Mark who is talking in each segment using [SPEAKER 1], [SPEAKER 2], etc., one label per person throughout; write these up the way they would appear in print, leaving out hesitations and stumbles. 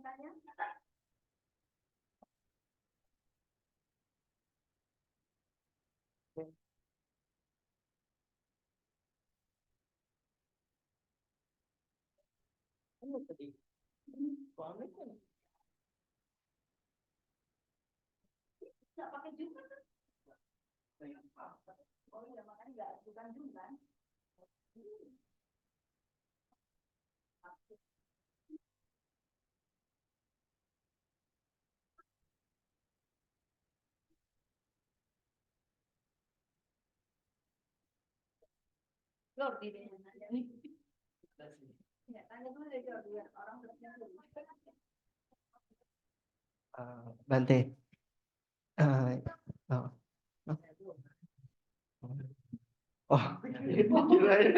[SPEAKER 1] Nggak pakai juga kan? Oh iya, makanya nggak bukan juga. Jordi deh yang nanya nih. Ya, tanya dulu deh Jordi, orang belum dulu.
[SPEAKER 2] Bante. Oh. Oh, gila ya.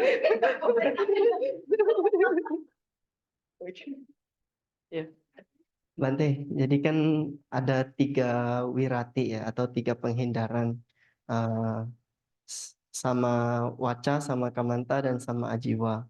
[SPEAKER 2] Ya. Bante, jadi kan ada 3 wirati ya, atau 3 penghindaran. eh, sama Waca, sama Kamanta, dan sama Ajiwa.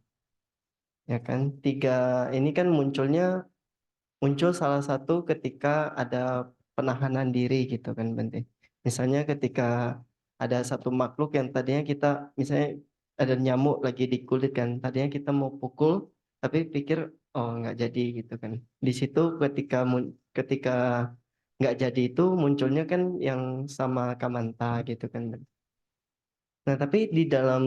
[SPEAKER 2] Ya kan, 3 ini kan muncul salah satu ketika ada penahanan diri gitu kan Bante. Misalnya ketika ada satu makhluk yang tadinya kita, misalnya ada nyamuk lagi di kulit kan, tadinya kita mau pukul, tapi pikir oh nggak jadi gitu kan. Di situ ketika nggak jadi itu munculnya kan yang sama Kamanta gitu kan. Nah tapi di dalam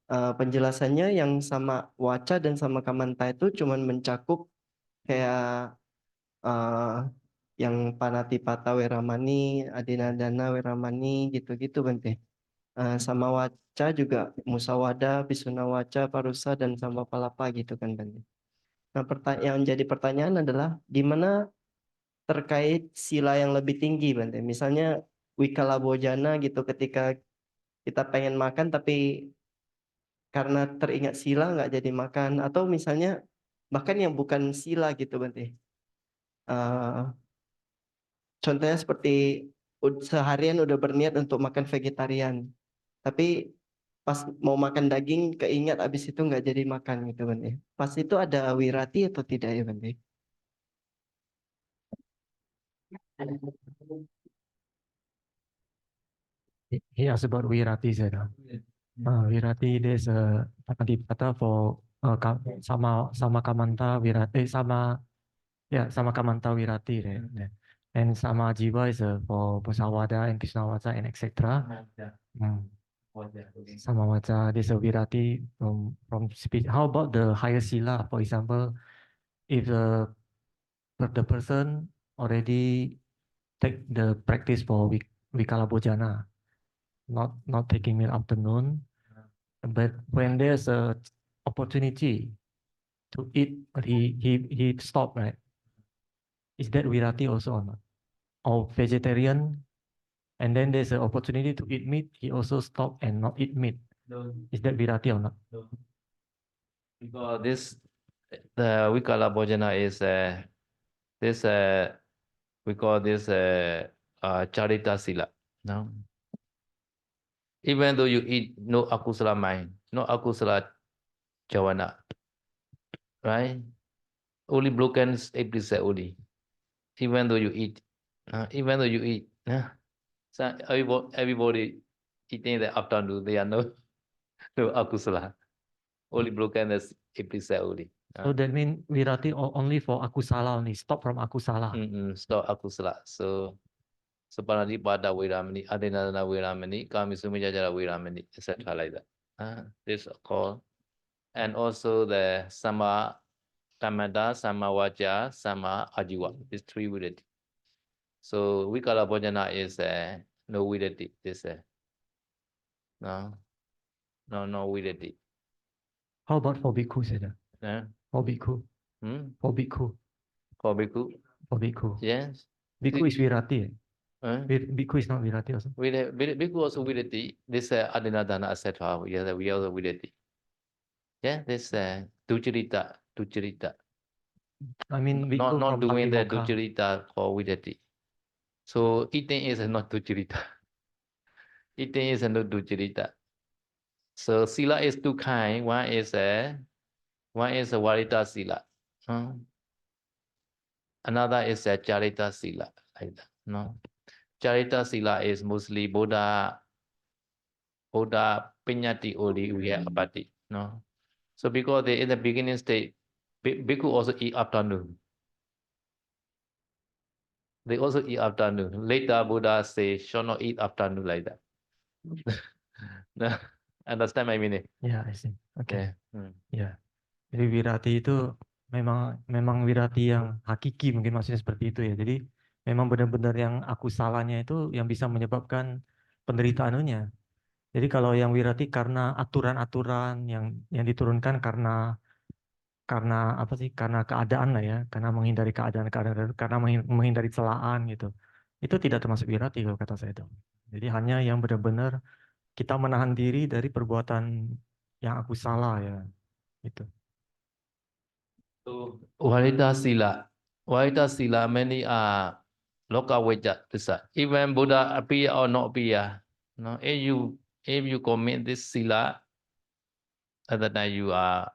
[SPEAKER 2] penjelasannya yang sama Waca dan sama Kamanta itu cuman mencakup kayak eh, yang Panatipata Weramani, Adinadana Weramani gitu-gitu Bante. Sama Waca juga Musawada, Pisuna Waca, Parusa, dan sama Palapa gitu kan Bante. Nah yang jadi pertanyaan adalah di mana terkait sila yang lebih tinggi Bante. Misalnya Wikala Bojana gitu ketika kita pengen makan tapi karena teringat sila nggak jadi makan. Atau misalnya bahkan yang bukan sila gitu Bante. Eh, Contohnya seperti seharian udah berniat untuk makan vegetarian, tapi pas mau makan daging keingat abis itu nggak jadi makan gitu kan ya. Pas itu ada wirati atau tidak ya Bang?
[SPEAKER 3] He asked about Wirati said. Wirati there's a Adipata for sama Kamanta Wirati sama Kamanta Wirati right? And sama Jiva is for Musawada and Krishnawata and etc. Sama Wacha there's a Wirati from speech. How about the higher sila? For example, if the person already take the practice for Vikala Bojana, not taking meal afternoon, but when there's a opportunity to eat, but he stopped, right? Is that virati also or not? Or vegetarian, and then there's an opportunity to eat meat, he also stop and not eat meat.
[SPEAKER 4] No.
[SPEAKER 3] Is that virati or not?
[SPEAKER 4] No. Because the Vikala Bhojana is we call this Charita Sila. No? Even though you eat no akusala mind, no akusala javana, right? Only broken 8% only. Even though you eat, so everybody eating the afternoon, they are no akusala. Only broken is 8% only.
[SPEAKER 3] So that means virati only for akusala only. Stop from akusala.
[SPEAKER 4] Stop akusala. So Panadipada Viramani, Adinadana Viramani, Kamisumijajara Viramani, etc. like that. This is called. And also the Sama Kamada, Sama Vaja, Sama Ajiva. These 3 virati. So Vikala Bhojana is no virati. This no virati.
[SPEAKER 3] How about for bhikkhu, Seda? For bhikkhu. For bhikkhu.
[SPEAKER 4] For bhikkhu?
[SPEAKER 3] For bhikkhu.
[SPEAKER 4] Yes.
[SPEAKER 3] Bhikkhu is virati. Bhikkhu is not virati also.
[SPEAKER 4] Bhikkhu also virati. This Adinadana, etc. We also virati. Yeah, this Duchirita.
[SPEAKER 3] I mean, bhikkhu
[SPEAKER 4] not
[SPEAKER 3] from
[SPEAKER 4] doing the
[SPEAKER 3] Patimokkha.
[SPEAKER 4] Duchirita or vidati. So eating is not Duchirita. Eating is not Duchirita. So sila is 2 kinds. One is a Varita sila. Another is a Charita Sila, like that. No, Charita Sila is mostly Buddha Pinyati Odi Uyapati. No, so because they in the beginning state, bhikkhu also eat afternoon. They also eat afternoon. Later Buddha say shall not eat afternoon like that. No, understand my meaning?
[SPEAKER 3] Yeah, I see. Okay.
[SPEAKER 4] Yeah.
[SPEAKER 3] Ya. Jadi wirati itu memang wirati yang hakiki, mungkin maksudnya seperti itu ya. Jadi memang benar-benar yang aku salahnya itu yang bisa menyebabkan penderitaannya. Jadi kalau yang wirati karena aturan-aturan yang diturunkan karena apa sih? Karena keadaan lah ya, karena menghindari keadaan, karena menghindari celaan gitu. Itu tidak termasuk wirati kalau kata saya itu. Jadi hanya yang benar-benar kita menahan diri dari perbuatan yang aku salah ya, gitu.
[SPEAKER 4] So Warita Sila, many are Loka Veja Tissa. Even Buddha appear or not appear. No, if you commit this Sila, at that time you are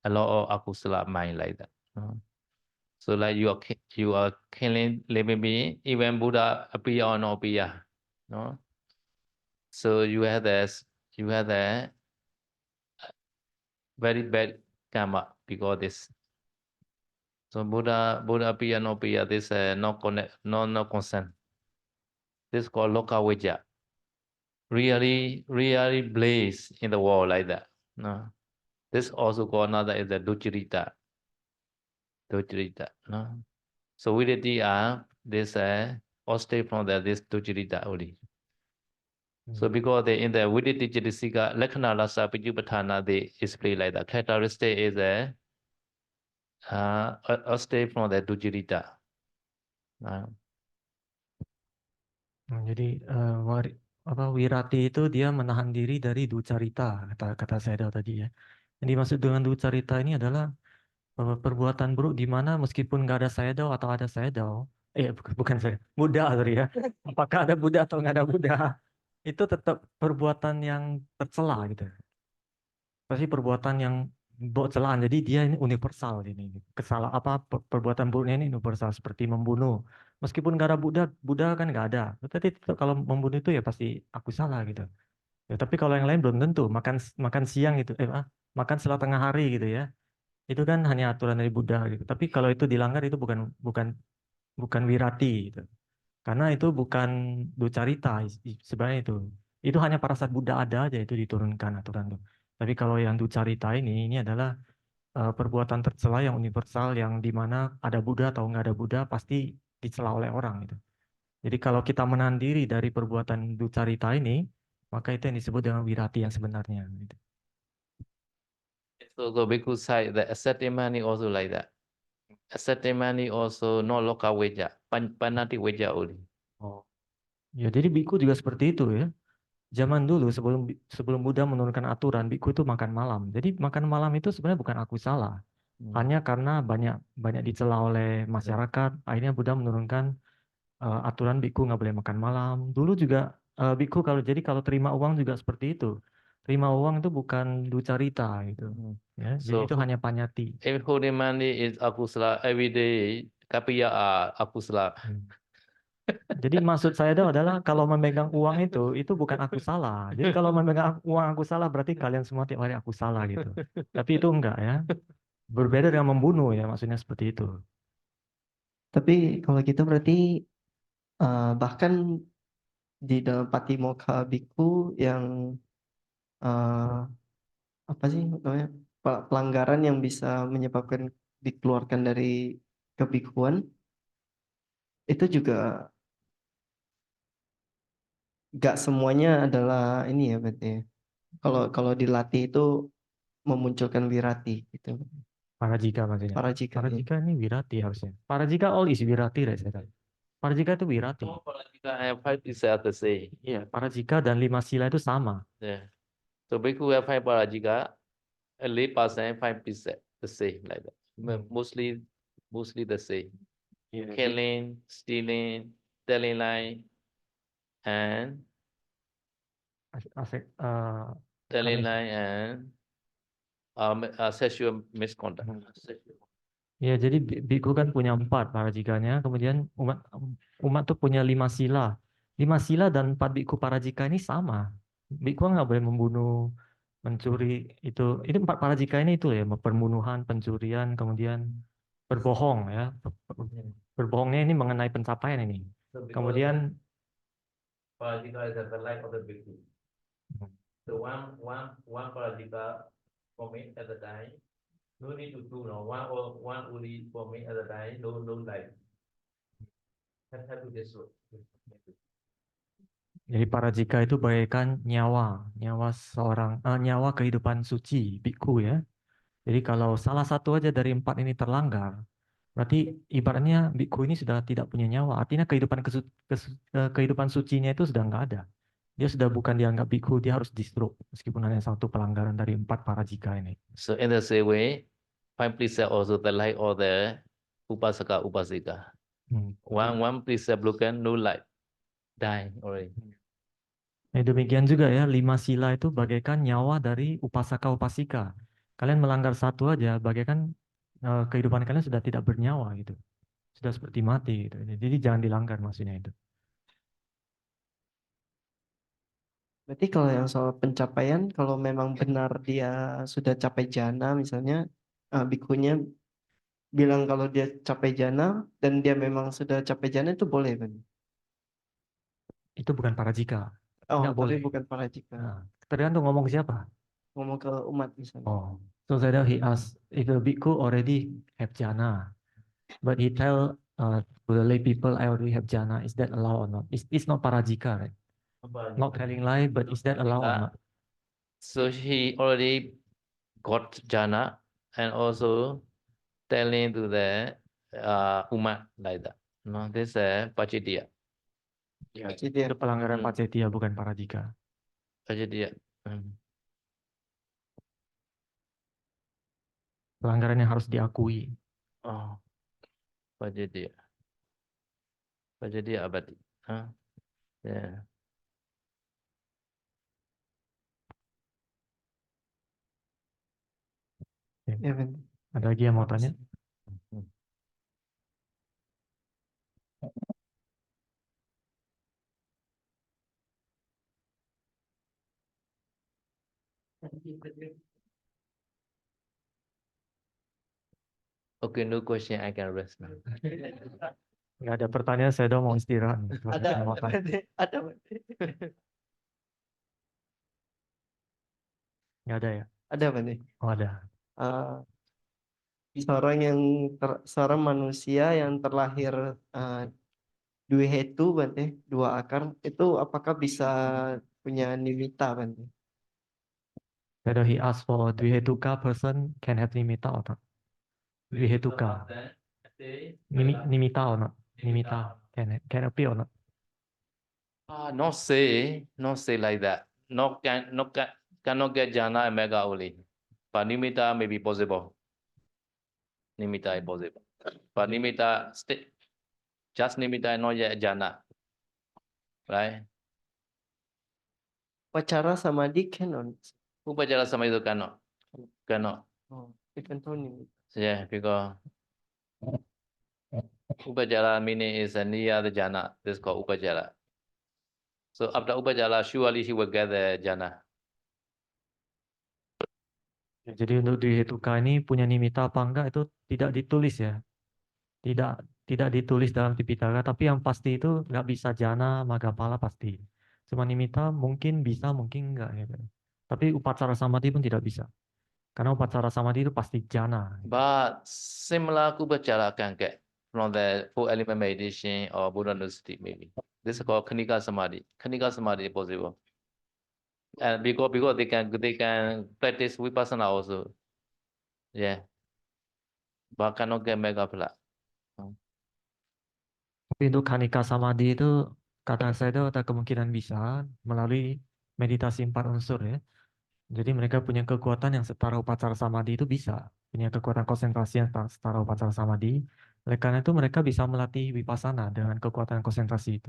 [SPEAKER 4] a lot of akusala mind like that. No? So like you are killing living being, even Buddha appear or not appear. No. So you have the very bad karma because this. So Buddha appear no appear, this no connect, no concern. This is called Loka Veja. Really blaze in the world like that. No. This also called another is the Duchirita. No. So Viditi are this all state from this Duchirita only. So because they in the Viditi Chitisika Lakhana Rasa Pijupatana they display like that. Characteristic is a state from the Duchirita.
[SPEAKER 3] Jadi wirati itu dia menahan diri dari ducarita, kata saya tadi ya. Yang dimaksud dengan ducarita ini adalah perbuatan buruk di mana meskipun nggak ada sayadaw atau ada sayadaw, bukan saya, Buddha sorry ya. Apakah ada Buddha atau nggak ada Buddha, itu tetap perbuatan yang tercela gitu. Pasti perbuatan yang celaan. Jadi dia ini universal ini. Perbuatan buruknya ini universal seperti membunuh. Meskipun nggak ada Buddha kan nggak ada. Tetapi kalau membunuh itu ya pasti aku salah gitu. Ya, tapi kalau yang lain belum tentu. Makan siang gitu, makan setelah tengah hari gitu ya. Itu kan hanya aturan dari Buddha gitu. Tapi kalau itu dilanggar itu bukan wirati gitu. Karena itu bukan ducarita sebenarnya itu. Itu hanya pada saat Buddha ada aja itu diturunkan aturan itu. Tapi kalau yang ducarita ini adalah perbuatan tercela yang universal yang dimana ada Buddha atau nggak ada Buddha pasti dicela oleh orang gitu. Jadi kalau kita menahan diri dari perbuatan ducarita ini, maka itu yang disebut dengan wirati yang sebenarnya. Gitu.
[SPEAKER 4] So the bhikkhu side, the ascetic money also like that. Ascetic money also no Loka Veja, Panati Veja only.
[SPEAKER 3] Oh. Ya jadi biku juga seperti itu ya. Zaman dulu sebelum Buddha menurunkan aturan, biku itu makan malam. Jadi makan malam itu sebenarnya bukan aku salah. Hanya karena banyak dicela oleh masyarakat, akhirnya Buddha menurunkan aturan biku nggak boleh makan malam. Dulu juga biku kalau terima uang juga seperti itu. Terima uang itu bukan ducarita gitu. Ya, jadi itu hanya panyati.
[SPEAKER 4] If holding money is akusala every day, kapiya akusala.
[SPEAKER 3] Jadi maksud saya adalah kalau memegang uang itu bukan aku salah. Jadi kalau memegang uang aku salah berarti kalian semua tiap hari aku salah gitu. Tapi itu enggak ya. Berbeda dengan membunuh ya, maksudnya seperti itu.
[SPEAKER 2] Tapi kalau gitu berarti bahkan di dalam Patimokkha Bhikkhu yang apa sih namanya pelanggaran yang bisa menyebabkan dikeluarkan dari kebikuan itu juga gak semuanya adalah ini ya berarti ya. Kalau dilatih itu memunculkan wirati gitu.
[SPEAKER 3] Parajika maksudnya.
[SPEAKER 2] Parajika, ya.
[SPEAKER 3] Parajika ini wirati harusnya. Parajika all is wirati right, saya. Parajika itu wirati.
[SPEAKER 4] Oh, Parajika have 5 pieces the same.
[SPEAKER 3] Iya, parajika dan 5 sila itu sama.
[SPEAKER 4] Yeah. So bhikkhu have 5 Parajika, 8% 5 pieces the same like that. Mostly the same.
[SPEAKER 3] Yeah.
[SPEAKER 4] Killing, stealing, telling lie, and telling lie and sexual misconduct.
[SPEAKER 3] Ya, jadi biku kan punya 4 parajikanya, kemudian umat tuh punya 5 sila. 5 sila dan 4 biku parajika ini sama. Biku nggak boleh membunuh, mencuri itu. Ini 4 parajika ini itu ya, pembunuhan, pencurian, kemudian berbohong ya. Berbohongnya ini mengenai pencapaian ini.
[SPEAKER 4] So because
[SPEAKER 3] Kemudian
[SPEAKER 4] parajika is the life of the bhikkhu. So one parajika commit at the time. No need to do no one only commit at the time. No life. Have to destroy.
[SPEAKER 3] jadi parajika itu bagaikan nyawa seorang, nyawa kehidupan suci, biku ya. Jadi kalau salah satu aja dari 4 ini terlanggar, berarti ibaratnya biku ini sudah tidak punya nyawa. Artinya kehidupan sucinya itu sudah nggak ada. Dia sudah bukan dianggap biku, dia harus di-stroke meskipun hanya satu pelanggaran dari 4 parajika ini.
[SPEAKER 4] So in the same way, 5 precept also the life of the upasaka upasika. One precept broken, no life, die already.
[SPEAKER 3] Nah, demikian juga ya, 5 sila itu bagaikan nyawa dari upasaka upasika. Kalian melanggar satu aja, bagaikan kehidupan kalian sudah tidak bernyawa gitu. Sudah seperti mati gitu. Jadi jangan dilanggar maksudnya itu.
[SPEAKER 2] Berarti kalau yang soal pencapaian, kalau memang benar dia sudah capai jana, misalnya bikunya bilang kalau dia capai jana dan dia memang sudah capai jana itu boleh kan?
[SPEAKER 3] Itu bukan parajika.
[SPEAKER 2] Oh,
[SPEAKER 3] Nggak
[SPEAKER 2] tapi
[SPEAKER 3] boleh.
[SPEAKER 2] bukan parajika.
[SPEAKER 3] Nah, tergantung ngomong ke siapa.
[SPEAKER 2] Ngomong ke umat misalnya.
[SPEAKER 3] Oh, so he asked if the bhikkhu already have jhana, but he tell to the lay people, I already have jhana. Is that allowed or not? It's not parajika, right? Not telling lie, but is that allowed or not?
[SPEAKER 4] So he already got jhana and also telling to the umat like that. No, this is pacittiya.
[SPEAKER 2] Jadi
[SPEAKER 3] Itu pelanggaran pacettia, bukan parajika.
[SPEAKER 4] Pacittiya.
[SPEAKER 3] Pelanggaran yang harus diakui.
[SPEAKER 4] Oh, pacittiya. Pacittiya abadi. Huh? Yeah.
[SPEAKER 2] ya kan.
[SPEAKER 3] Ada lagi yang mau tanya?
[SPEAKER 4] Okay, no question. I can rest now.
[SPEAKER 3] Nggak ada pertanyaan, saya udah mau istirahat. nih. Terus
[SPEAKER 2] Ada,
[SPEAKER 3] saya mau tanya.
[SPEAKER 2] ada.
[SPEAKER 3] Nggak ada ya?
[SPEAKER 2] Ada apa nih?
[SPEAKER 3] Oh, ada.
[SPEAKER 2] Seorang manusia yang terlahir dua hetu, Bante, dua akar, itu apakah bisa punya nimitta, Bante?
[SPEAKER 3] Whether he asked for Dvihetuka person can have nimitta or not? Dvihetuka. Nimitta or not? Nimitta can appear or not?
[SPEAKER 4] Not say like that. Cannot get jhana and mega only. But nimitta may be possible. Nimitta is possible. But nimitta just nimitta not yet jhana. Right?
[SPEAKER 2] Upacara samadhi cannot.
[SPEAKER 4] Upajara samadhi cannot.
[SPEAKER 2] Oh, even though nimitta.
[SPEAKER 4] Yeah, because upajara meaning is near the jhana. This is called upajara. So after upajara, surely he will get the jhana.
[SPEAKER 3] Jadi untuk Dvihetuka ini punya nimitta apa enggak itu tidak ditulis ya. Tidak ditulis dalam Tipitaka, tapi yang pasti itu nggak bisa jana, magapala pasti. Cuma nimitta mungkin bisa, mungkin enggak gitu. Tapi upacara samadhi pun tidak bisa. Karena upacara samadhi itu pasti jana.
[SPEAKER 4] But similar upajara can get from the 4-element meditation or Buddha Nusati maybe. This is called Khanika Samadhi. Khanika Samadhi is possible. And because they can practice vipassana also. Yeah. But cannot get mega phala.
[SPEAKER 3] Tapi untuk Khanika Samadhi itu kata saya itu ada kemungkinan bisa melalui meditasi 4 unsur ya. Jadi mereka punya kekuatan yang setara upacara samadhi itu bisa. Punya kekuatan konsentrasi yang setara upacara samadhi. Oleh karena itu mereka bisa melatih vipassana dengan kekuatan konsentrasi itu.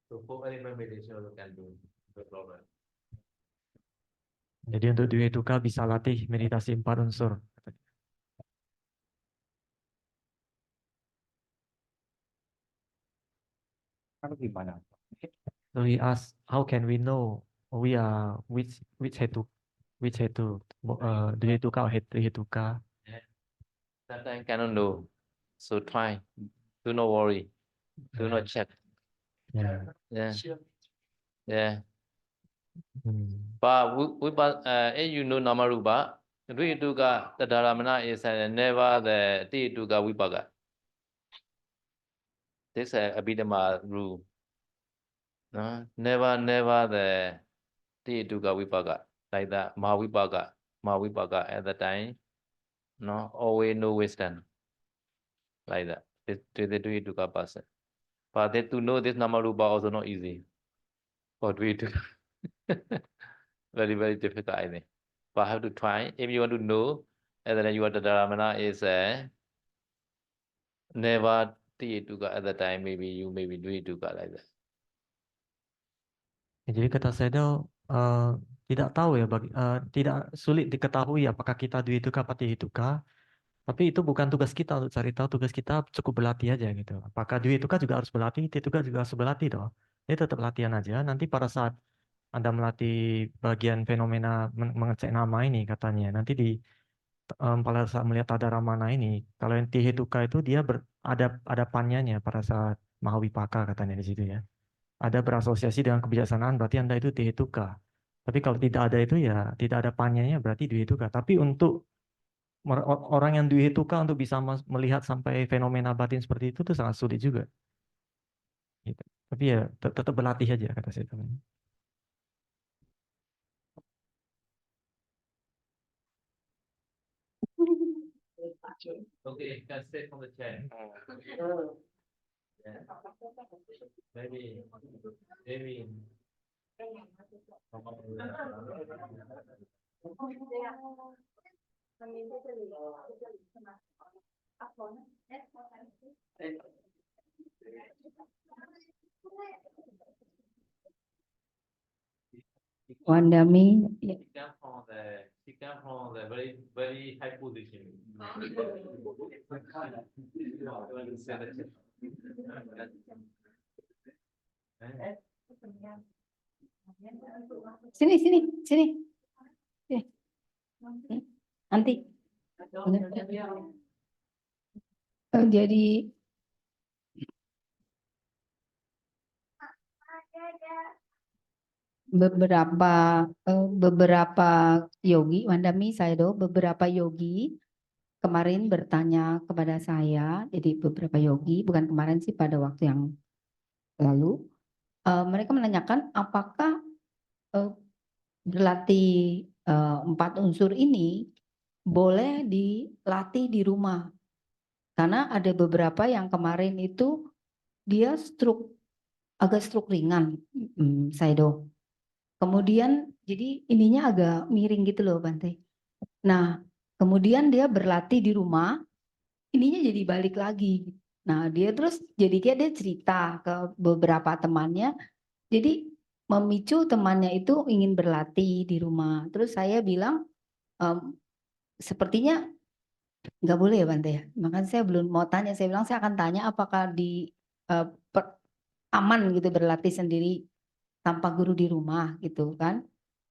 [SPEAKER 4] So 4-element meditation also can do the problem.
[SPEAKER 3] Jadi untuk Dvihetuka bisa latih meditasi 4 unsur.
[SPEAKER 5] gimana?
[SPEAKER 3] So he asked, how can we know we are which hetu Dwietuka or Trihituka?
[SPEAKER 4] Sometimes cannot know. So try. Do not worry. Do not check.
[SPEAKER 3] Yeah.
[SPEAKER 4] Yeah. Yeah.
[SPEAKER 3] Hmm.
[SPEAKER 4] But if you know Namarupa, Dwituka, the Dharamana is never the Tituka Vipaka. This is a Abhidhamma rule. No? Never the Tituka Vipaka. Like that, Mahawipaka at the time. No, always no wisdom. Like that. They do it to a person. But they to know this Namarupa also not easy. For Dwituka. Very, very difficult, I think. But have to try. If you want to know, and then you are the Dharamana is never Tituka at the time, maybe you maybe Dwituka like that.
[SPEAKER 3] Ya, jadi kata Sedo tidak tahu ya, tidak sulit diketahui apakah kita Dwietuka atau Trihituka. Tapi itu bukan tugas kita untuk cari tahu, tugas kita cukup berlatih aja gitu. Apakah Dwietuka juga harus berlatih, Trihituka juga harus berlatih toh. Ini tetap latihan aja. Nanti pada saat Anda melatih bagian fenomena mengecek nama ini katanya, nanti pada saat melihat Tadaramana ini, kalau yang Trihituka itu dia ada panyanya pada saat Mahawipaka katanya di situ ya. Ada berasosiasi dengan kebijaksanaan, berarti Anda itu Trihituka. Tapi kalau tidak ada itu ya tidak ada panyanya, berarti Dwietuka. Tapi untuk orang yang Dwietuka untuk bisa melihat sampai fenomena batin seperti itu tuh sangat sulit juga. Gitu. Tapi ya tetap berlatih aja kata saya teman.
[SPEAKER 4] Okay, can sit on the chair. Yeah. Maybe.
[SPEAKER 6] Wandami,
[SPEAKER 4] She come from the very, very high position.
[SPEAKER 6] sini. Nanti. Jadi beberapa yogi, Wandami Sayadaw, beberapa yogi kemarin bertanya kepada saya, jadi beberapa yogi, bukan kemarin sih, pada waktu yang lalu, mereka menanyakan apakah berlatih 4 unsur ini boleh dilatih di rumah. Karena ada beberapa yang kemarin itu dia agak stroke ringan, Sayadaw. Kemudian jadi ininya agak miring gitu loh Bante. Nah kemudian dia berlatih di rumah, ininya jadi balik lagi. Nah dia terus jadi kayak dia cerita ke beberapa temannya, jadi memicu temannya itu ingin berlatih di rumah. Terus saya bilang sepertinya nggak boleh ya Bante ya. Makanya saya belum mau tanya, saya bilang saya akan tanya apakah aman gitu berlatih sendiri tanpa guru di rumah gitu kan.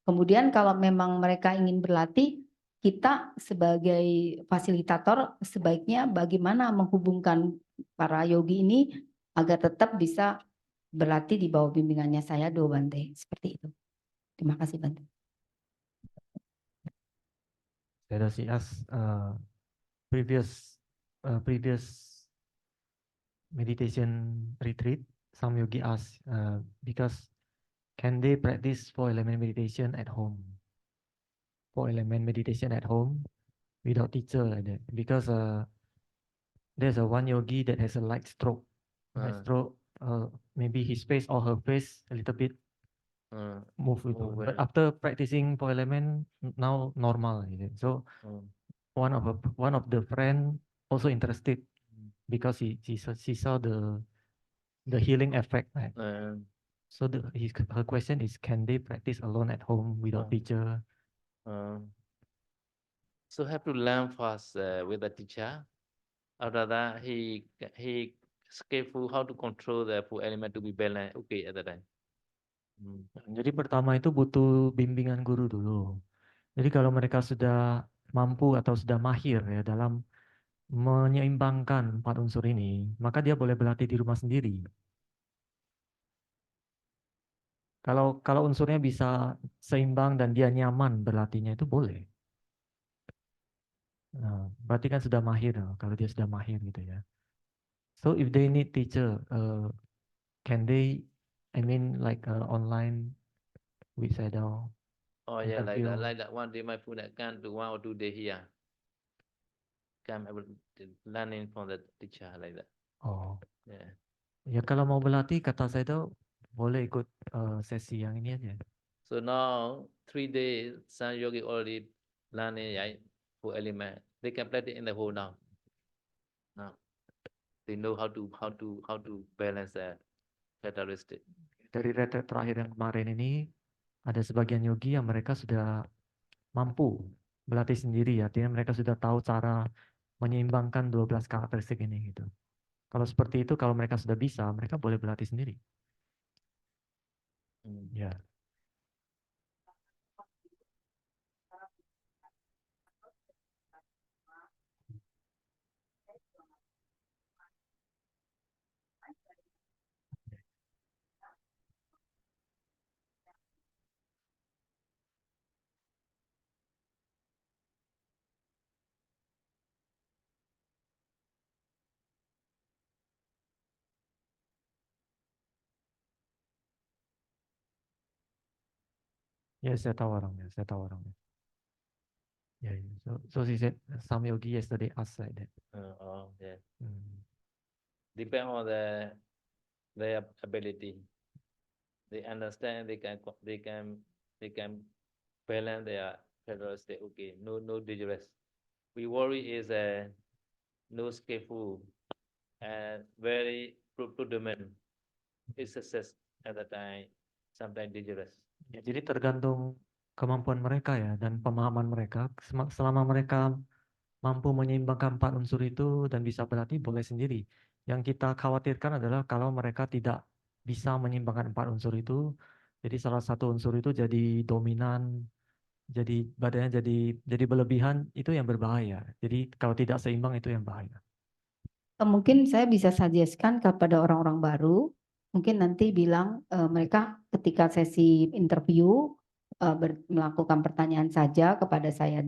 [SPEAKER 6] Kemudian kalau memang mereka ingin berlatih, kita sebagai fasilitator sebaiknya bagaimana menghubungkan para yogi ini agar tetap bisa berlatih di bawah bimbingannya Sayadaw Bante. Seperti itu. Terima kasih Bante.
[SPEAKER 3] Sayadaw she asked previous meditation retreat, some yogi asked because can they practice 4-element meditation at home? 4-element meditation at home without teacher like that. Because there's one yogi that has a light stroke. Maybe his face or her face a little bit move. But after practicing 4-element, now normal. So one of the friend also interested because she saw the healing effect. Right? So her question is, can they practice alone at home without teacher?
[SPEAKER 4] So have to learn first with the teacher. After that, he skillful how to control the four element to be balanced. Okay at that time.
[SPEAKER 3] Jadi pertama itu butuh bimbingan guru dulu. Jadi kalau mereka sudah mampu atau sudah mahir ya dalam menyeimbangkan 4 unsur ini, maka dia boleh berlatih di rumah sendiri. Kalau unsurnya bisa seimbang dan dia nyaman berlatihnya itu boleh. Nah, berarti kan sudah mahir kalau dia sudah mahir gitu ya. So if they need teacher, can they, I mean like online with shadow
[SPEAKER 4] Oh yeah,
[SPEAKER 3] interview?
[SPEAKER 4] like that one day my food that can do 1 or 2 day here. Can able to learning from the teacher like that.
[SPEAKER 3] Oh,
[SPEAKER 4] Yeah.
[SPEAKER 3] ya kalau mau berlatih kata saya tuh boleh ikut sesi yang ini aja.
[SPEAKER 4] So now 3 days, some yogi already learning right, four element. They can practice in the whole now. Now they know how to balance the characteristic.
[SPEAKER 3] Dari retret terakhir yang kemarin ini ada sebagian yogi yang mereka sudah mampu berlatih sendiri, artinya mereka sudah tahu cara menyeimbangkan 12 karakteristik ini gitu. Kalau seperti itu, kalau mereka sudah bisa, mereka boleh berlatih sendiri. Ya. Ya, saya tahu orangnya, saya tahu orangnya. Yeah, yeah. So she said some yogi yesterday asked like that.
[SPEAKER 4] Oh yeah.
[SPEAKER 3] Hmm.
[SPEAKER 4] Depend on their ability. They understand. They can balance their characteristic. Okay, no dangerous. We worry is no skillful and very predominant. Is success at the time. Sometimes dangerous.
[SPEAKER 3] Ya, jadi tergantung kemampuan mereka ya dan pemahaman mereka. Selama mereka mampu menyeimbangkan 4 unsur itu dan bisa berlatih boleh sendiri. Yang kita khawatirkan adalah kalau mereka tidak bisa menyeimbangkan 4 unsur itu, jadi salah satu unsur itu jadi dominan, jadi badannya jadi berlebihan, itu yang berbahaya. Jadi kalau tidak seimbang itu yang bahaya.
[SPEAKER 6] Mungkin saya bisa suggest-kan kepada orang-orang baru, mungkin nanti bilang mereka ketika sesi interview melakukan pertanyaan saja kepada saya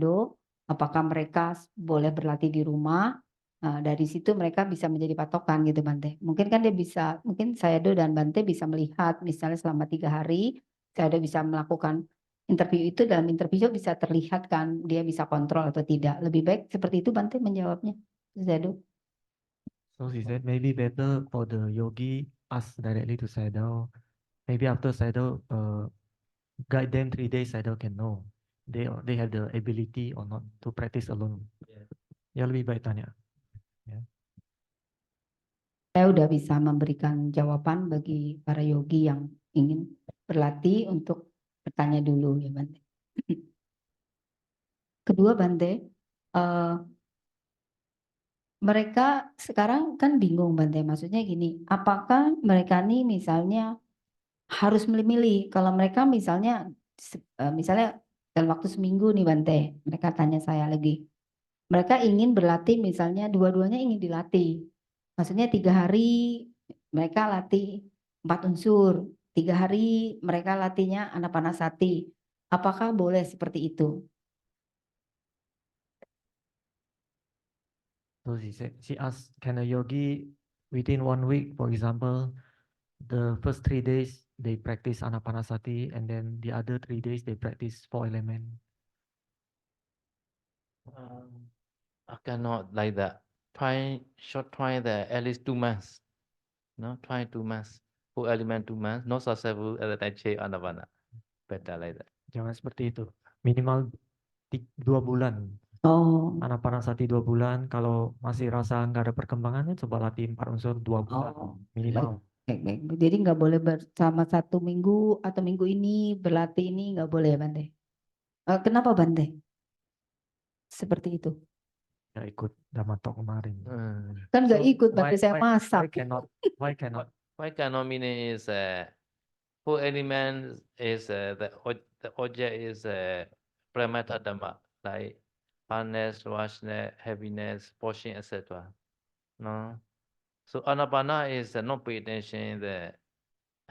[SPEAKER 6] apakah mereka boleh berlatih di rumah. Dari situ mereka bisa menjadi patokan gitu Bante. Mungkin kan dia bisa, mungkin saya dan Bante bisa melihat misalnya selama 3 hari saya bisa melakukan interview itu, dalam interview bisa terlihat kan dia bisa kontrol atau tidak. Lebih baik seperti itu Bante menjawabnya. Sayadaw.
[SPEAKER 3] So she said maybe better for the yogi ask directly to Sayadaw. Maybe after Sayadaw guide them 3 days, Sayadaw can know they have the ability or not to practice alone. Ya lebih baik tanya. Ya.
[SPEAKER 6] Saya udah bisa memberikan jawaban bagi para yogi yang ingin berlatih untuk bertanya dulu ya Bante. Kedua Bante, mereka sekarang kan bingung Bante, maksudnya gini, apakah mereka nih misalnya harus milih-milih, kalau mereka misalnya dalam waktu seminggu nih Bante, mereka tanya saya lagi, mereka ingin berlatih misalnya dua-duanya ingin dilatih, maksudnya 3 hari mereka latih 4 unsur, 3 hari mereka latihnya Anapanasati, apakah boleh seperti itu?
[SPEAKER 3] So she asked, can a yogi within 1 week, for example, the first 3 days they practice Anapanasati and then the other 3 days they practice 4 element?
[SPEAKER 4] I cannot like that. Try the at least 2 months. No, try 2 months. Four element 2 months. Not successful at the time change anavana. Better like that.
[SPEAKER 3] Jangan seperti itu. Minimal 2 bulan.
[SPEAKER 6] Oh,
[SPEAKER 3] Anapanasati 2 bulan. Kalau masih rasa nggak ada perkembangannya, coba latih 4 unsur 2 bulan
[SPEAKER 6] oh,
[SPEAKER 3] minimal.
[SPEAKER 6] baik. Jadi nggak boleh bersama 1 minggu atau minggu ini berlatih ini nggak boleh ya Bante. Kenapa Bante? Seperti itu.
[SPEAKER 3] Saya ikut Damatok kemarin.
[SPEAKER 6] Kan nggak
[SPEAKER 3] So,
[SPEAKER 6] ikut, tapi saya
[SPEAKER 3] why
[SPEAKER 6] masak.
[SPEAKER 3] cannot? Why cannot?
[SPEAKER 4] Why cannot meaning is four elements is the object is pramata dhamma like hardness, rashness, heaviness, portion, etc. No. So anapana is not pay attention the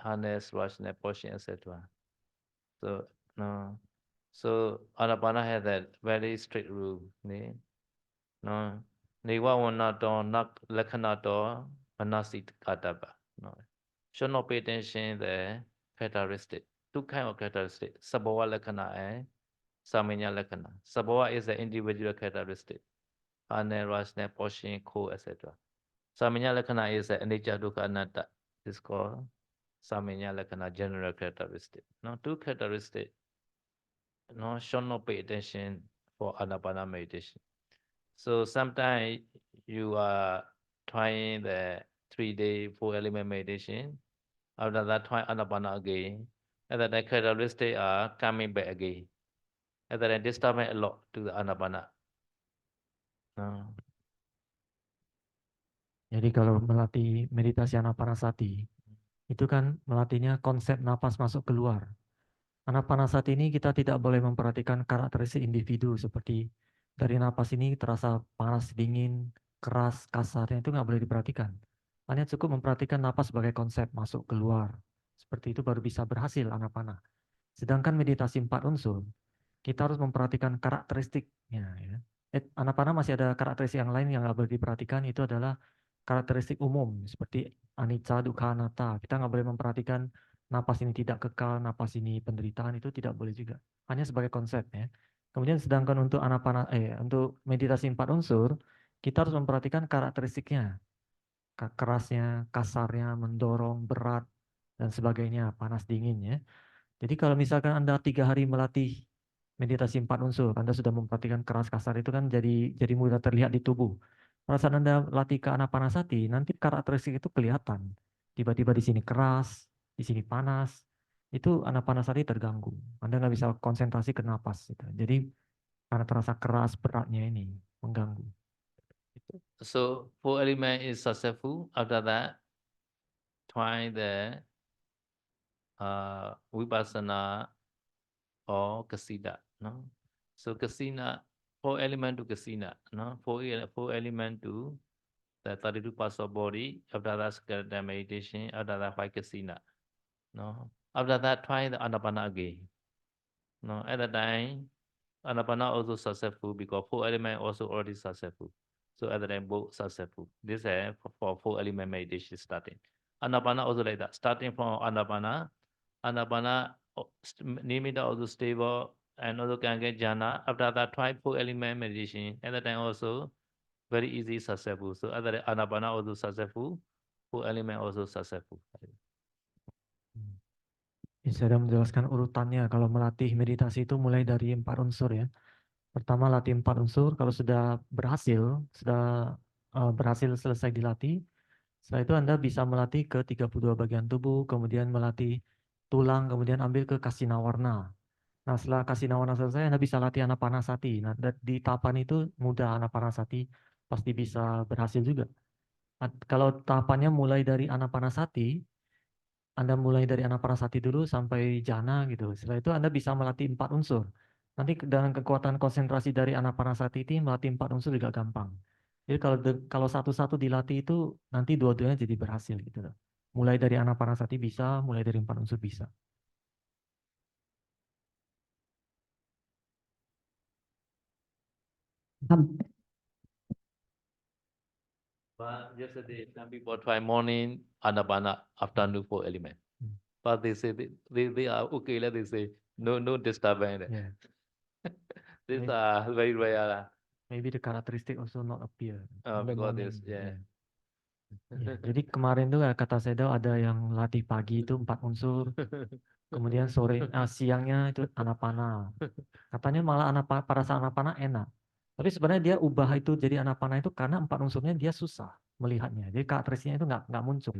[SPEAKER 4] hardness, rashness, portion, etc. So no. So anapana has a very strict rule. No. Neva wanato nak lakhanato manasit kataba. No. Should not pay attention the characteristic. Two kind of characteristic. Sabhava lakhana and samanya lakhana. Sabhava is the individual characteristic. Ane, rasne, portion, ko, etc. Samanya lakhana is the anicca, dukkha, anatta. This called samanya lakhana, general characteristic. No, two characteristic. No, should not pay attention for anapana meditation. So sometimes you are trying the 3-day 4-element meditation. After that, try anapana again. And then the characteristics are coming back again. And then disturbing a lot to the anapana.
[SPEAKER 3] Jadi kalau melatih meditasi anapanasati, itu kan melatihnya konsep napas masuk keluar. Anapanasati ini kita tidak boleh memperhatikan karakteristik individu seperti dari napas ini terasa panas, dingin, keras, kasarnya itu nggak boleh diperhatikan. Hanya cukup memperhatikan napas sebagai konsep masuk keluar. Seperti itu baru bisa berhasil anapana. Sedangkan meditasi 4 unsur, kita harus memperhatikan karakteristiknya. Ya. Anapana masih ada karakteristik yang lain yang nggak boleh diperhatikan, itu adalah karakteristik umum seperti anicca, dukkha, anatta. Kita nggak boleh memperhatikan napas ini tidak kekal, napas ini penderitaan, itu tidak boleh juga. Hanya sebagai konsep ya. Kemudian sedangkan untuk untuk meditasi 4 unsur, kita harus memperhatikan karakteristiknya. Kerasnya, kasarnya, mendorong, berat, dan sebagainya, panas, dingin ya. Jadi kalau misalkan Anda 3 hari melatih meditasi 4 unsur, Anda sudah memperhatikan keras, kasar itu kan jadi mudah terlihat di tubuh. Pada saat Anda latih ke anapanasati, nanti karakteristik itu kelihatan. Tiba-tiba di sini keras, di sini panas, itu anapanasati terganggu. Anda nggak bisa konsentrasi ke napas. Gitu. Jadi karena terasa keras beratnya ini mengganggu.
[SPEAKER 4] So 4 element is successful. After that, try the vipassana or kasina. No. So kasina, 4 element to kasina. No. 4 element to the 32 parts of body. After that, skeleton meditation. After that, 5 kasina. No. After that, try the anapana again. No. At the time, anapana also successful because 4 element also already successful. So at the time, both successful. This is for 4 element meditation starting. Anapana also like that. Starting from anapana nimitta also stable and also can get jhana. After that, try 4 element meditation. At the time also very easy successful. So at the anapana also successful. 4 element also successful.
[SPEAKER 3] Saya sudah menjelaskan urutannya. Kalau melatih meditasi itu mulai dari 4 unsur ya. Pertama latih 4 unsur, kalau sudah berhasil selesai dilatih, setelah itu Anda bisa melatih ke 32 bagian tubuh, kemudian melatih tulang, kemudian ambil ke kasina warna. Nah setelah kasina warna selesai, Anda bisa latih anapanasati. Nah di tahapan itu mudah anapanasati, pasti bisa berhasil juga. Kalau tahapannya mulai dari anapanasati, Anda mulai dari anapanasati dulu sampai jhana gitu. Setelah itu Anda bisa melatih 4 unsur. Nanti dengan kekuatan konsentrasi dari anapanasati ini melatih 4 unsur juga gampang. Jadi kalau satu-satu dilatih itu nanti dua-duanya jadi berhasil gitu loh. Mulai dari anapanasati bisa, mulai dari 4 unsur bisa.
[SPEAKER 4] But yesterday, some people try morning anapana, afternoon 4 element. But they say they are okay. They say no disturbance.
[SPEAKER 3] Yeah.
[SPEAKER 4] These are very rare.
[SPEAKER 3] Maybe the characteristic also not appear.
[SPEAKER 4] Because this, yeah.
[SPEAKER 3] Ya, jadi kemarin tuh kata Sedo ada yang latih pagi itu 4 unsur, kemudian siangnya itu anapana. Katanya malah pada saat anapana enak. Tapi sebenarnya dia ubah itu jadi anapana itu karena 4 unsurnya dia susah melihatnya. Jadi karakteristiknya itu nggak muncul.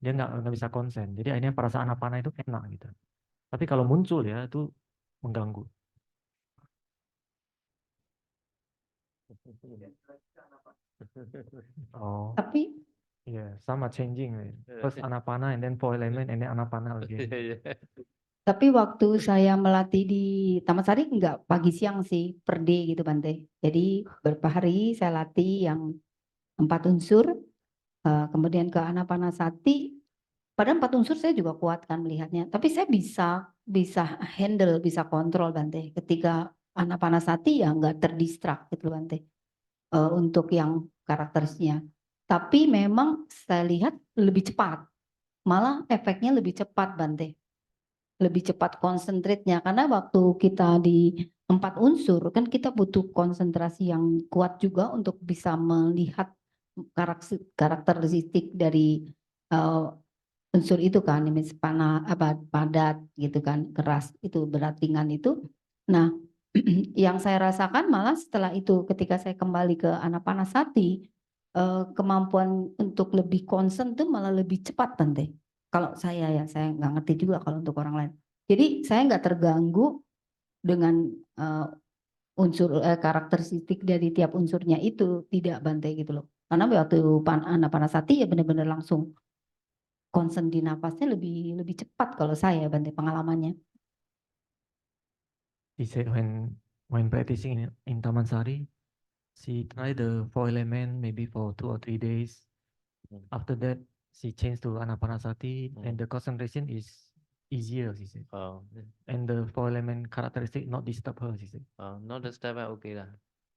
[SPEAKER 3] Dia nggak bisa konsen. Jadi akhirnya pada saat anapana itu enak gitu. Tapi kalau muncul ya itu mengganggu. Oh,
[SPEAKER 6] Tapi
[SPEAKER 3] yeah, some are changing. Right? First Anapana and then four element and then Anapana again.
[SPEAKER 6] Tapi waktu saya melatih di Taman Sari enggak pagi siang sih, per day gitu Bante. Jadi beberapa hari saya latih yang 4 unsur, kemudian ke Anapanasati. Pada 4 unsur saya juga kuat kan melihatnya. Tapi saya bisa handle, bisa kontrol Bante. Ketika Anapanasati ya enggak terdistrak gitu Bante. Untuk yang karakterisnya. Tapi memang saya lihat lebih cepat. Malah efeknya lebih cepat Bante. Lebih cepat konsentrate-nya karena waktu kita di 4 unsur kan kita butuh konsentrasi yang kuat juga untuk bisa melihat karakteristik dari unsur itu kan, misalnya padat gitu kan, keras itu, berat ringan itu. Nah, yang saya rasakan malah setelah itu ketika saya kembali ke Anapanasati, kemampuan untuk lebih konsen tuh malah lebih cepat Bante. Kalau saya ya, saya nggak ngerti juga kalau untuk orang lain. Jadi saya nggak terganggu dengan karakteristik dari tiap unsurnya itu, tidak Bante gitu loh. Karena waktu Anapanasati ya benar-benar langsung konsen di napasnya lebih cepat kalau saya Bante pengalamannya.
[SPEAKER 3] He said when practicing in Taman Sari, she tried the four element maybe for 2 or 3 days. After that, she changed to Anapanasati and the concentration is easier, she said.
[SPEAKER 4] Oh,
[SPEAKER 3] And the four element characteristic not disturb her, she said.
[SPEAKER 4] not disturb okay lah.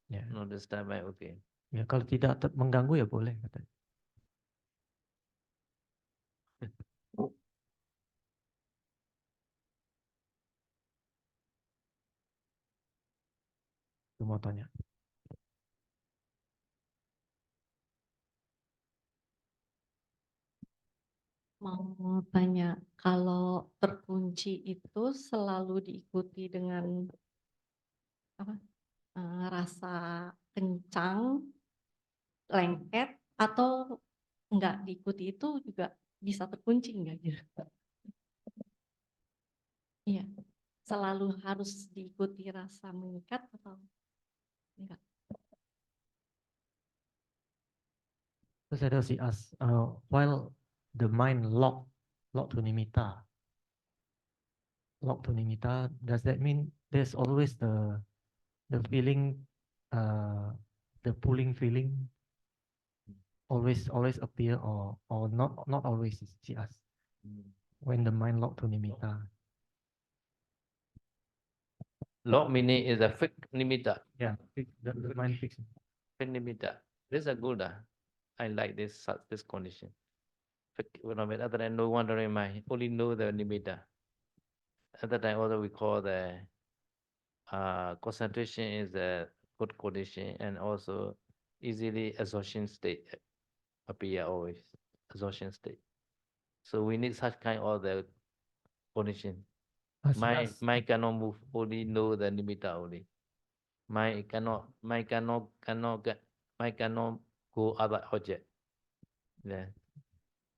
[SPEAKER 3] Yeah.
[SPEAKER 4] Not disturb okay.
[SPEAKER 3] Ya, kalau tidak mengganggu ya boleh katanya. Itu mau tanya.
[SPEAKER 5] Mau tanya, kalau terkunci itu selalu diikuti dengan apa? Rasa kencang, lengket, atau enggak diikuti itu juga bisa terkunci enggak gitu? Iya, selalu harus diikuti rasa mengikat atau enggak?
[SPEAKER 3] Terus ada si while the mind lock to nimitta, does that mean there's always the feeling, the pulling feeling always appear or not always, she asked, when the mind lock to nimitta?
[SPEAKER 4] Lock meaning is a fixed nimitta.
[SPEAKER 3] Yeah, the mind fixed.
[SPEAKER 4] Fixed nimitta. This is good. I like this condition. Other than no wandering mind, only know the nimitta. At that time, also we call the concentration is a good condition, and also easily exhaustion state appear always, exhaustion state. So we need such kind of the condition. Mind cannot move, only know the nimitta only. Mind cannot go other object. Yeah,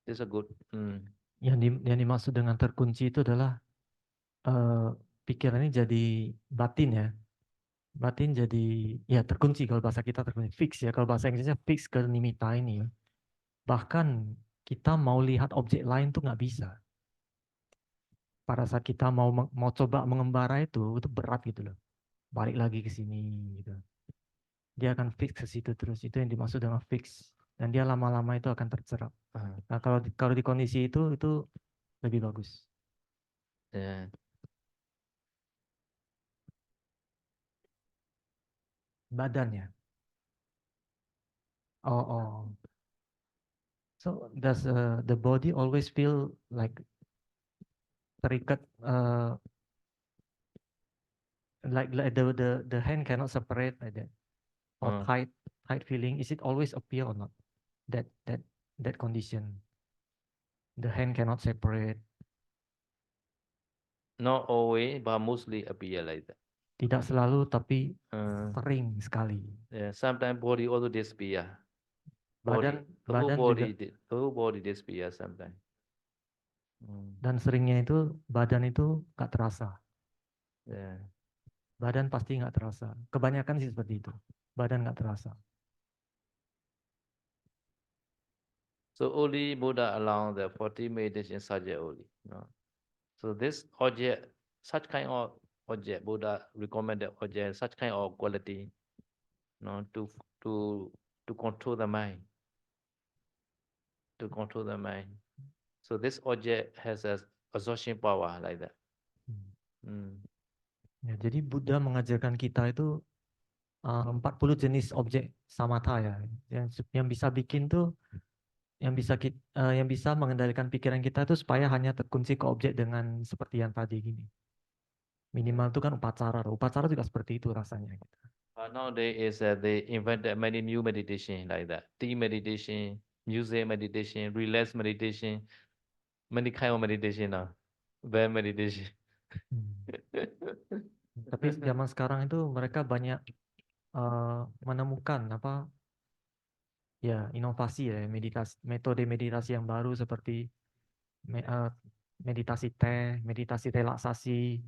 [SPEAKER 4] this is a good.
[SPEAKER 3] Yang dimaksud dengan terkunci itu adalah pikirannya jadi batin ya. Batin jadi ya terkunci, kalau bahasa kita terkunci, fix ya. Kalau bahasa Inggrisnya fix ke nimitta ini. Bahkan kita mau lihat objek lain tuh nggak bisa. Pada saat kita mau coba mengembara itu berat gitu loh. Balik lagi ke sini gitu. Dia akan fix ke situ terus. Itu yang dimaksud dengan fix. Dan dia lama-lama itu akan tercerap. Nah, kalau di kondisi itu lebih bagus.
[SPEAKER 4] Yeah.
[SPEAKER 3] Badannya. Oh. So does the body always feel like terikat, like the hand cannot separate like that, or tight feeling? Is it always appear or not? That condition. The hand cannot separate.
[SPEAKER 4] Not always, but mostly appear like that.
[SPEAKER 3] Tidak selalu, tapi sering sekali.
[SPEAKER 4] Yeah, sometimes body also disappear.
[SPEAKER 3] Badan
[SPEAKER 4] The whole body disappear sometimes.
[SPEAKER 3] Dan seringnya itu badan itu nggak terasa.
[SPEAKER 4] Yeah.
[SPEAKER 3] Badan pasti nggak terasa. Kebanyakan sih seperti itu. badan nggak terasa.
[SPEAKER 4] So only Buddha allowed the 40 meditation subject only. So this object, such kind of object, Buddha recommended object, such kind of quality, to control the mind. To control the mind. So this object has a absorption power like that.
[SPEAKER 3] Ya, jadi Buddha mengajarkan kita itu 40 jenis objek samatha ya, yang bisa bikin tuh, yang bisa mengendalikan pikiran kita tuh supaya hanya terkunci ke objek dengan seperti yang tadi gini. Minimal itu kan upacara juga seperti itu rasanya.
[SPEAKER 4] Nowadays they invented many new meditation like that. Tea meditation, music meditation, relax meditation, many kind of meditation now. Bad meditation.
[SPEAKER 3] Tapi zaman sekarang itu mereka banyak menemukan inovasi ya, metode meditasi yang baru seperti meditasi teh, meditasi relaksasi,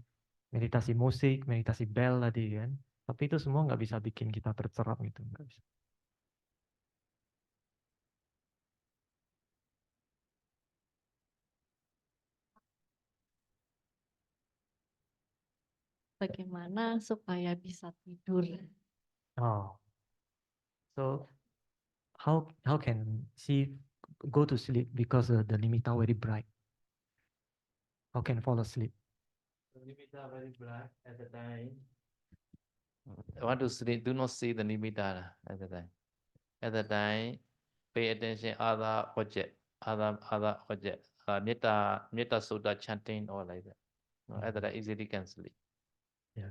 [SPEAKER 3] meditasi musik, meditasi bell tadi kan. Tapi itu semua nggak bisa bikin kita tercerap gitu, nggak bisa.
[SPEAKER 5] Bagaimana supaya bisa tidur?
[SPEAKER 3] Oh, so how can she go to sleep because the nimitta very bright? How can fall asleep?
[SPEAKER 4] The nimitta very bright at the time. I want to sleep, do not see the nimitta at the time. At the time, pay attention other object, other object. Metta sutta chanting or like that. At the time easily can sleep.
[SPEAKER 3] Ya.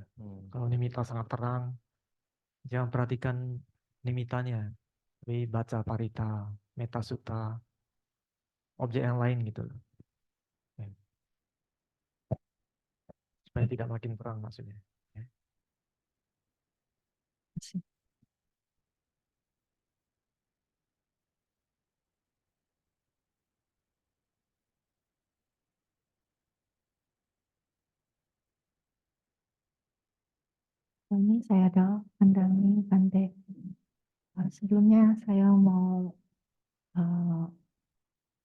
[SPEAKER 3] Kalau nimitta sangat terang, jangan perhatikan nimittanya, tapi baca parita, metta sutta, objek yang lain gitu loh. Ya. Supaya tidak makin terang maksudnya. Ya.
[SPEAKER 7] Ini saya ada Andani Bante. Sebelumnya saya mau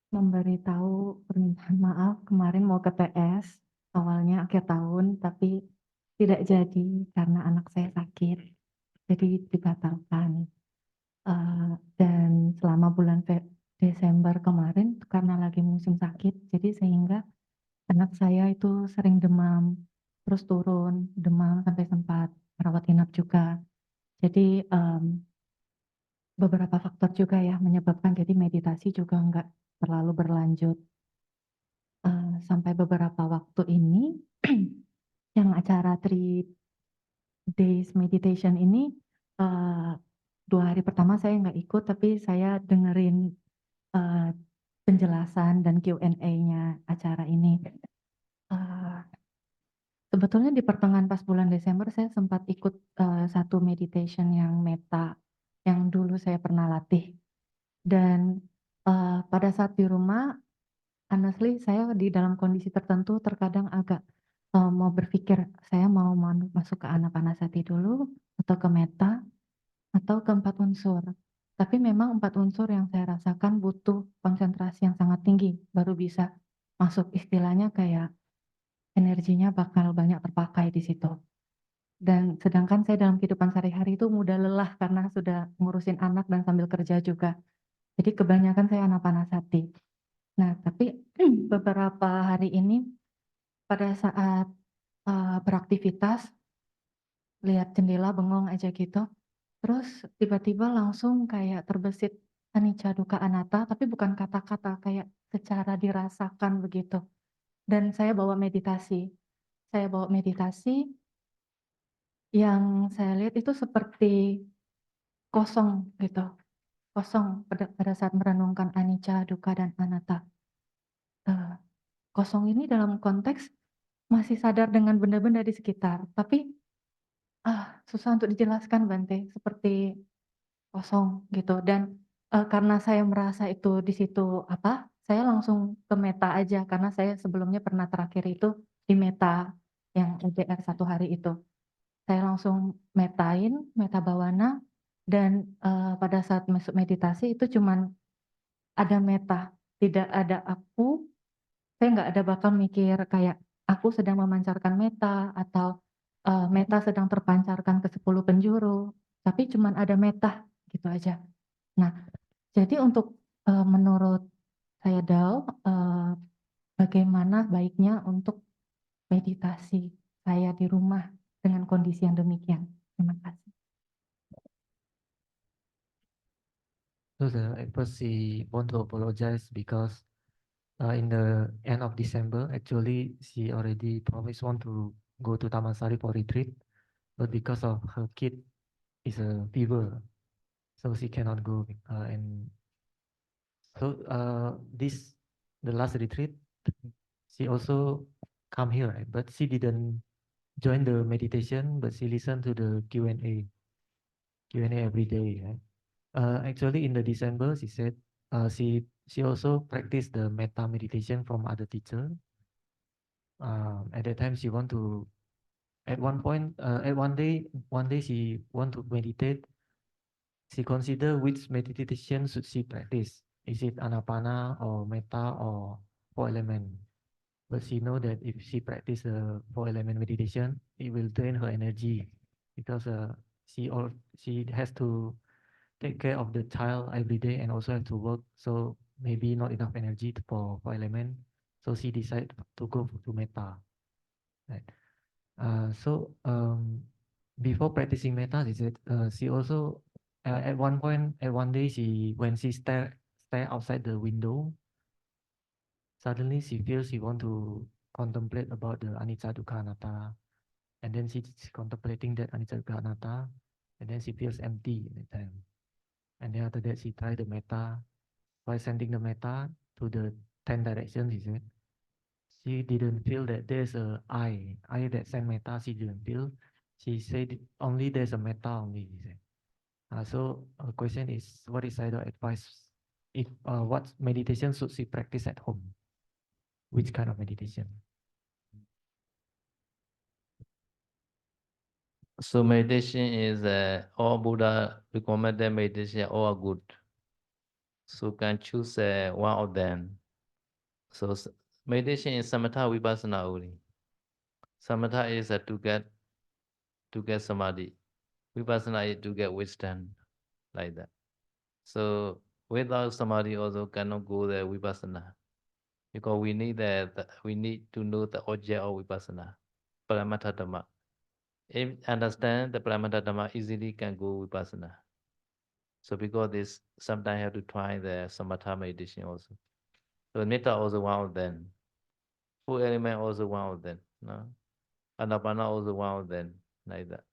[SPEAKER 7] memberitahu permintaan maaf, kemarin mau ke TS awalnya akhir tahun tapi tidak jadi karena anak saya sakit, jadi dibatalkan. Dan selama bulan Desember kemarin karena lagi musim sakit, jadi sehingga anak saya itu sering demam, terus turun demam sampai sempat rawat inap juga. Jadi beberapa faktor juga ya menyebabkan, jadi meditasi juga enggak terlalu berlanjut. Sampai beberapa waktu ini yang acara 3 days meditation ini 2 hari pertama saya nggak ikut, tapi saya dengerin penjelasan dan Q&A-nya acara ini. Sebetulnya di pertengahan pas bulan Desember saya sempat ikut satu meditation yang metta yang dulu saya pernah latih. Dan pada saat di rumah, honestly saya di dalam kondisi tertentu terkadang agak mau berpikir saya mau masuk ke anapanasati dulu atau ke metta atau ke 4 unsur. Tapi memang 4 unsur yang saya rasakan butuh konsentrasi yang sangat tinggi baru bisa masuk, istilahnya kayak energinya bakal banyak terpakai di situ. Dan sedangkan saya dalam kehidupan sehari-hari itu mudah lelah karena sudah ngurusin anak dan sambil kerja juga. Jadi kebanyakan saya anapanasati. Nah, tapi beberapa hari ini pada saat beraktivitas, lihat jendela bengong aja gitu, terus tiba-tiba langsung kayak terbesit anicca dukkha anatta, tapi bukan kata-kata, kayak secara dirasakan begitu. Dan saya bawa meditasi. Saya bawa meditasi, yang saya lihat itu seperti kosong gitu. Kosong pada saat merenungkan anicca, dukkha, dan anatta. Kosong ini dalam konteks masih sadar dengan benda-benda di sekitar, tapi susah untuk dijelaskan Bante, seperti kosong gitu. Dan karena saya merasa itu di situ saya langsung ke metta aja karena saya sebelumnya pernah terakhir itu di metta yang LDR 1 hari itu. Saya langsung metta bawana, Dan pada saat masuk meditasi itu cuman ada meta, tidak ada aku. Saya nggak ada bakal mikir kayak aku sedang memancarkan meta atau meta sedang terpancarkan ke 10 penjuru, tapi cuman ada meta gitu aja. Nah, jadi untuk menurut saya Dao, bagaimana baiknya untuk meditasi saya di rumah dengan kondisi yang demikian. Terima kasih.
[SPEAKER 3] So at first she want to apologize because in the end of December, actually she already promised want to go to Taman Sari for retreat, but because of her kid is a fever, so she cannot go. And so the last retreat, she also come here, right? But she didn't join the meditation, but she listened to the Q&A every day, right? Actually, in the December, she said she also practiced the metta meditation from other teacher. At that time, she want to. At one point, at one day she want to meditate. She consider which meditation should she practice. Is it anapana or metta or four element? But she know that if she practice the four element meditation, it will drain her energy because she has to take care of the child every day and also have to work, so maybe not enough energy for element, so she decided to go to metta, right? Before practicing metta, she said she also at one point, at one day, when she stare outside the window, suddenly she feels she want to contemplate about the anicca dukkha anatta, and then she's contemplating that anicca dukkha anatta, and then she feels empty at that time. And then after that, she tried the metta. By sending the metta to the 10 directions, he said, she didn't feel that there's a I that sent metta. She didn't feel. She said only there's a metta only, he said. So the question is, what is Sayadaw advice? If what meditation should she practice at home? Which kind of meditation?
[SPEAKER 4] So meditation is all Buddha recommended meditation, all are good. So can choose one of them. So meditation is samatha vipassana only. Samatha is to get samadhi. Vipassana is to get wisdom, like that. So without samadhi also cannot go there vipassana, because we need to know the object of vipassana, paramattha dhamma. If understand the paramattha dhamma, easily can go vipassana. So because this, sometimes have to try the samatha meditation also. So metta also one of them. Four element also one of them. No? Anapana also one of them, like that.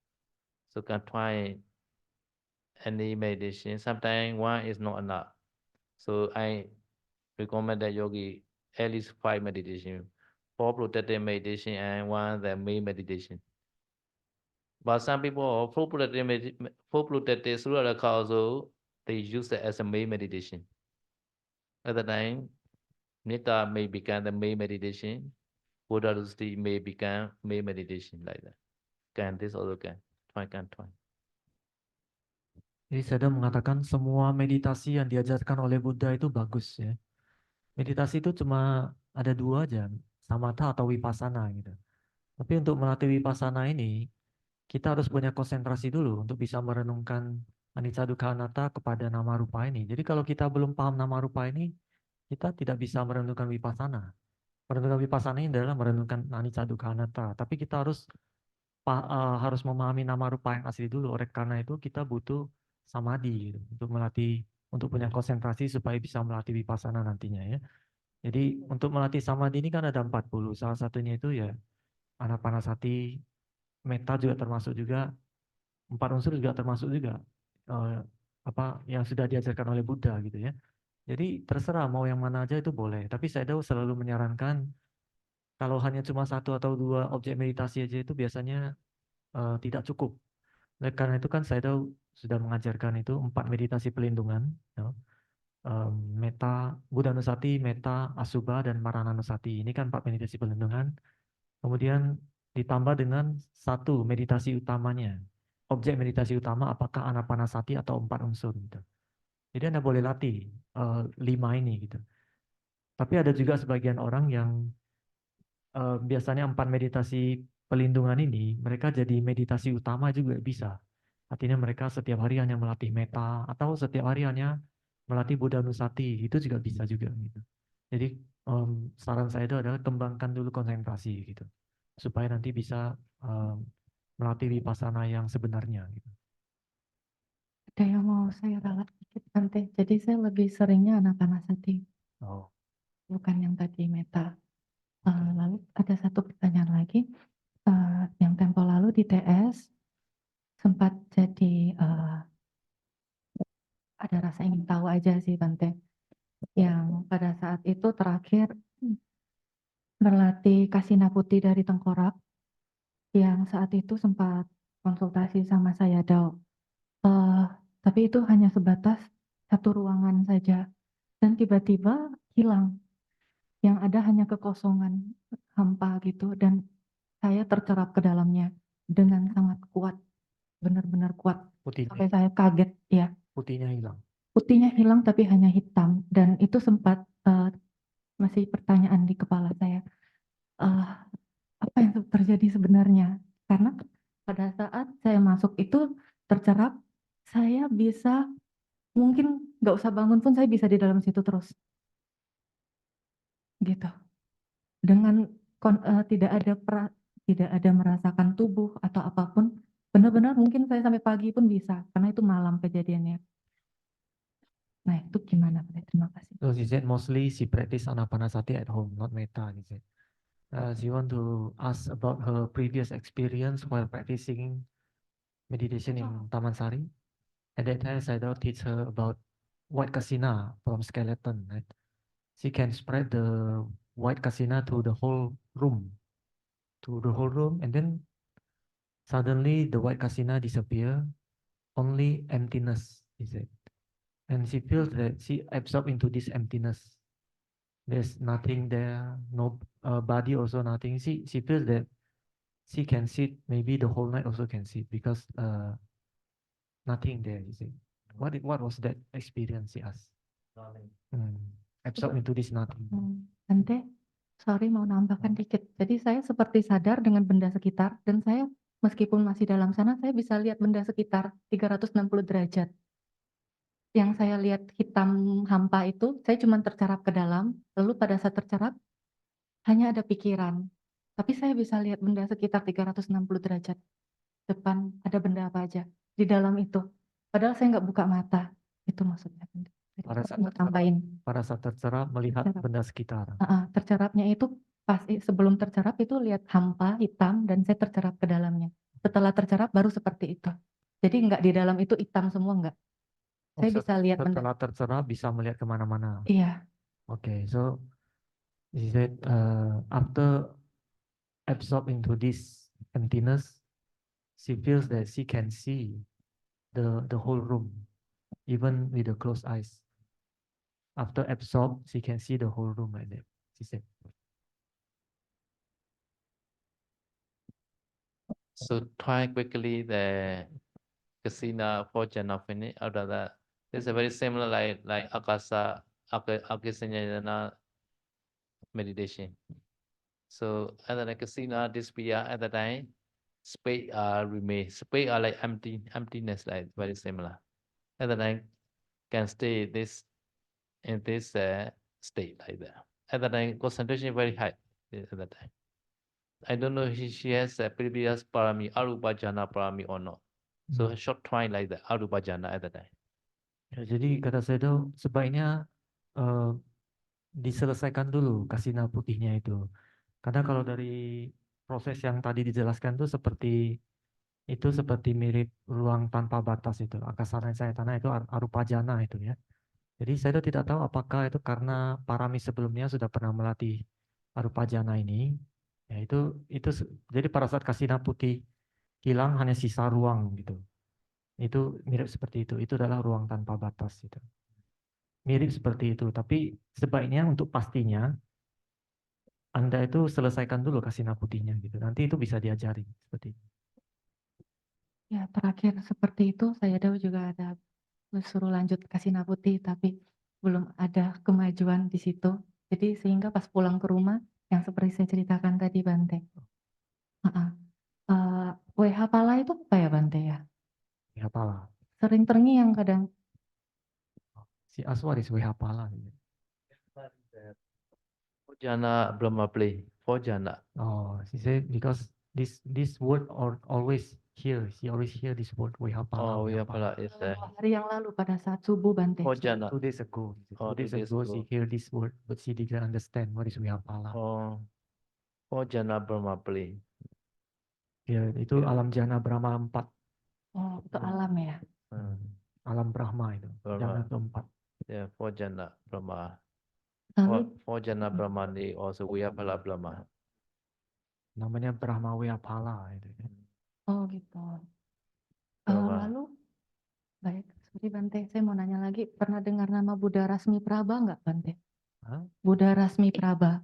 [SPEAKER 4] So can try any meditation. Sometimes one is not enough. So I recommend that yogi at least 5 meditation, 4 protective meditation and 1 the main meditation. But some people 4 protective Surya Rakha also they use it as a main meditation. At the time, Metta may become the main meditation, Buddha Rusti may become main meditation, like that. Can this also can try.
[SPEAKER 3] Jadi Sayadaw mengatakan semua meditasi yang diajarkan oleh Buddha itu bagus ya. Meditasi itu cuma ada 2 aja, samatha atau vipassana gitu. Tapi untuk melatih vipassana ini, kita harus punya konsentrasi dulu untuk bisa merenungkan anicca dukkha anatta kepada nama rupa ini. Jadi kalau kita belum paham nama rupa ini, kita tidak bisa merenungkan vipassana. Merenungkan vipassana ini adalah merenungkan anicca dukkha anatta. Tapi kita harus memahami nama rupa yang asli dulu. Oleh karena itu kita butuh samadhi gitu, untuk melatih, untuk punya konsentrasi supaya bisa melatih vipassana nantinya ya. Jadi untuk melatih samadhi ini kan ada 40. Salah satunya itu ya anapanasati, metta juga termasuk juga, 4 unsur juga termasuk juga apa yang sudah diajarkan oleh Buddha gitu ya. Jadi terserah mau yang mana aja itu boleh. Tapi Sayadaw selalu menyarankan kalau hanya cuma 1 atau 2 objek meditasi aja itu biasanya tidak cukup. Oleh karena itu kan Sayadaw sudah mengajarkan itu 4 meditasi pelindungan, ya. Metta, Buddhanusati, metta, asubha, dan marananusati. Ini kan 4 meditasi pelindungan. Kemudian ditambah dengan 1 meditasi utamanya, objek meditasi utama apakah anapanasati atau 4 unsur gitu. Jadi Anda boleh latih 5 ini gitu. Tapi ada juga sebagian orang yang biasanya 4 meditasi pelindungan ini mereka jadi meditasi utama juga bisa. Artinya mereka setiap hari hanya melatih meta atau setiap hari hanya melatih Buddha Nusati, itu juga bisa juga gitu. Jadi saran saya itu adalah kembangkan dulu konsentrasi gitu, supaya nanti bisa melatih vipassana yang sebenarnya gitu.
[SPEAKER 7] Ada yang mau saya ralat dikit Bante. Jadi saya lebih seringnya anapanasati,
[SPEAKER 3] Oh,
[SPEAKER 7] bukan yang tadi meta. Lalu ada satu pertanyaan lagi. Yang tempo lalu di TS sempat jadi ada rasa ingin tahu aja sih Bante. Yang pada saat itu terakhir berlatih kasina putih dari tengkorak, yang saat itu sempat konsultasi sama saya Dao. Tapi itu hanya sebatas satu ruangan saja dan tiba-tiba hilang. Yang ada hanya kekosongan, hampa gitu, dan saya tercerap ke dalamnya dengan sangat kuat, benar-benar kuat. Sampai saya kaget ya.
[SPEAKER 3] putihnya hilang.
[SPEAKER 7] Putihnya hilang tapi hanya hitam, dan itu sempat masih pertanyaan di kepala saya. Apa yang terjadi sebenarnya? Karena pada saat saya masuk itu tercerap, saya bisa mungkin nggak usah bangun pun saya bisa di dalam situ terus. Gitu. Dengan tidak ada merasakan tubuh atau apapun, benar-benar mungkin saya sampai pagi pun bisa, karena itu malam kejadiannya. Nah, itu gimana, Pak? Terima kasih.
[SPEAKER 3] So she said mostly she practice anapanasati at home, not metta. He said. She want to ask about her previous experience while practicing meditation in Taman Sari. At that time, Sayadaw teach her about white kasina from skeleton. Right? She can spread the white kasina to the whole room, and then suddenly the white kasina disappear, only emptiness, he said. And she feels that she absorbed into this emptiness. There's nothing there, no body also nothing. She feels that she can sit, maybe the whole night also can sit because nothing there, you see. What was that experience, she asked? Absorb into this nothing.
[SPEAKER 7] Bante, sorry mau nambahkan dikit. Jadi saya seperti sadar dengan benda sekitar, dan saya meskipun masih dalam sana, saya bisa lihat benda sekitar 360 derajat. Yang saya lihat hitam hampa itu, saya cuma tercerap ke dalam, lalu pada saat tercerap, hanya ada pikiran. Tapi saya bisa lihat benda sekitar 360 derajat. Depan ada benda apa aja di dalam itu. Padahal saya nggak buka mata. Itu maksudnya.
[SPEAKER 3] Pada saat
[SPEAKER 7] Mau tambahin.
[SPEAKER 3] Pada saat tercerap melihat
[SPEAKER 7] Tercerap.
[SPEAKER 3] benda sekitar.
[SPEAKER 7] Tercerapnya itu pasti sebelum tercerap itu lihat hampa hitam dan saya tercerap ke dalamnya. Setelah tercerap baru seperti itu. Jadi nggak di dalam itu hitam semua nggak. Saya bisa lihat benda.
[SPEAKER 3] Setelah tercerap bisa melihat kemana-mana.
[SPEAKER 7] Iya.
[SPEAKER 3] Okay, so he said after absorb into this emptiness, she feels that she can see the whole room, even with the closed eyes. After absorb, she can see the whole room like that, she said.
[SPEAKER 4] So try quickly the kasina for jhana finish. After that, it's a very similar like akasa akasanyana meditation. So at the kasina disappear at the time, space remain. Space are like emptiness, like very similar. At the time can stay in this state like that. At the time concentration very high at the time. I don't know if she has a previous parami, arupa jhana parami or not. So a short try like that, arupa jhana at the time.
[SPEAKER 3] Ya, jadi kata saya itu sebaiknya diselesaikan dulu kasina putihnya itu. Karena kalau dari proses yang tadi dijelaskan itu seperti mirip ruang tanpa batas itu. Akasana saya tanah itu arupa jana itu ya. Jadi saya tidak tahu apakah itu karena parami sebelumnya sudah pernah melatih arupa jana ini. Ya itu jadi pada saat kasina putih hilang hanya sisa ruang gitu. Itu mirip seperti itu. Itu adalah ruang tanpa batas gitu. Mirip seperti itu, tapi sebaiknya untuk pastinya Anda itu selesaikan dulu kasina putihnya gitu. Nanti itu bisa diajari seperti itu.
[SPEAKER 7] Ya, terakhir seperti itu saya tahu juga ada suruh lanjut ke Sina Putih, tapi belum ada kemajuan di situ. Jadi sehingga pas pulang ke rumah, yang seperti saya ceritakan tadi Bante. Heeh. WH pala itu apa ya Bante ya?
[SPEAKER 3] WH pala.
[SPEAKER 7] Sering terngiang kadang.
[SPEAKER 3] Si Aswar is WH pala.
[SPEAKER 4] Fojana Brahma play. Fojana.
[SPEAKER 3] Oh, she said because this word always hear. She always hear this word WH pala.
[SPEAKER 4] Oh,
[SPEAKER 3] WH
[SPEAKER 4] yeah,
[SPEAKER 3] pala.
[SPEAKER 4] pala is
[SPEAKER 7] Hari yang lalu pada saat subuh Bante.
[SPEAKER 4] Fojana.
[SPEAKER 3] 2 days ago.
[SPEAKER 4] Oh,
[SPEAKER 3] 2 days
[SPEAKER 4] 2 days
[SPEAKER 3] ago she
[SPEAKER 4] ago.
[SPEAKER 3] hear this word, but she didn't understand what is WH pala.
[SPEAKER 4] Oh, Fojana Brahma play.
[SPEAKER 3] Ya, itu
[SPEAKER 4] Ya.
[SPEAKER 3] alam jana Brahma 4.
[SPEAKER 7] Oh, itu alam ya.
[SPEAKER 3] Alam Brahma itu. Jana
[SPEAKER 4] Brahma.
[SPEAKER 3] keempat.
[SPEAKER 4] Yeah, Fojana Brahma.
[SPEAKER 7] Lalu
[SPEAKER 4] Fojana Brahma ni also Vyapala Brahma.
[SPEAKER 3] Namanya Brahma WH pala itu.
[SPEAKER 7] oh gitu.
[SPEAKER 4] Brahma.
[SPEAKER 7] Lalu baik, sorry Bante, saya mau nanya lagi, pernah dengar nama Buddha Rasmi Praba nggak Bante?
[SPEAKER 3] Hah?
[SPEAKER 7] Buddha Rasmi Praba.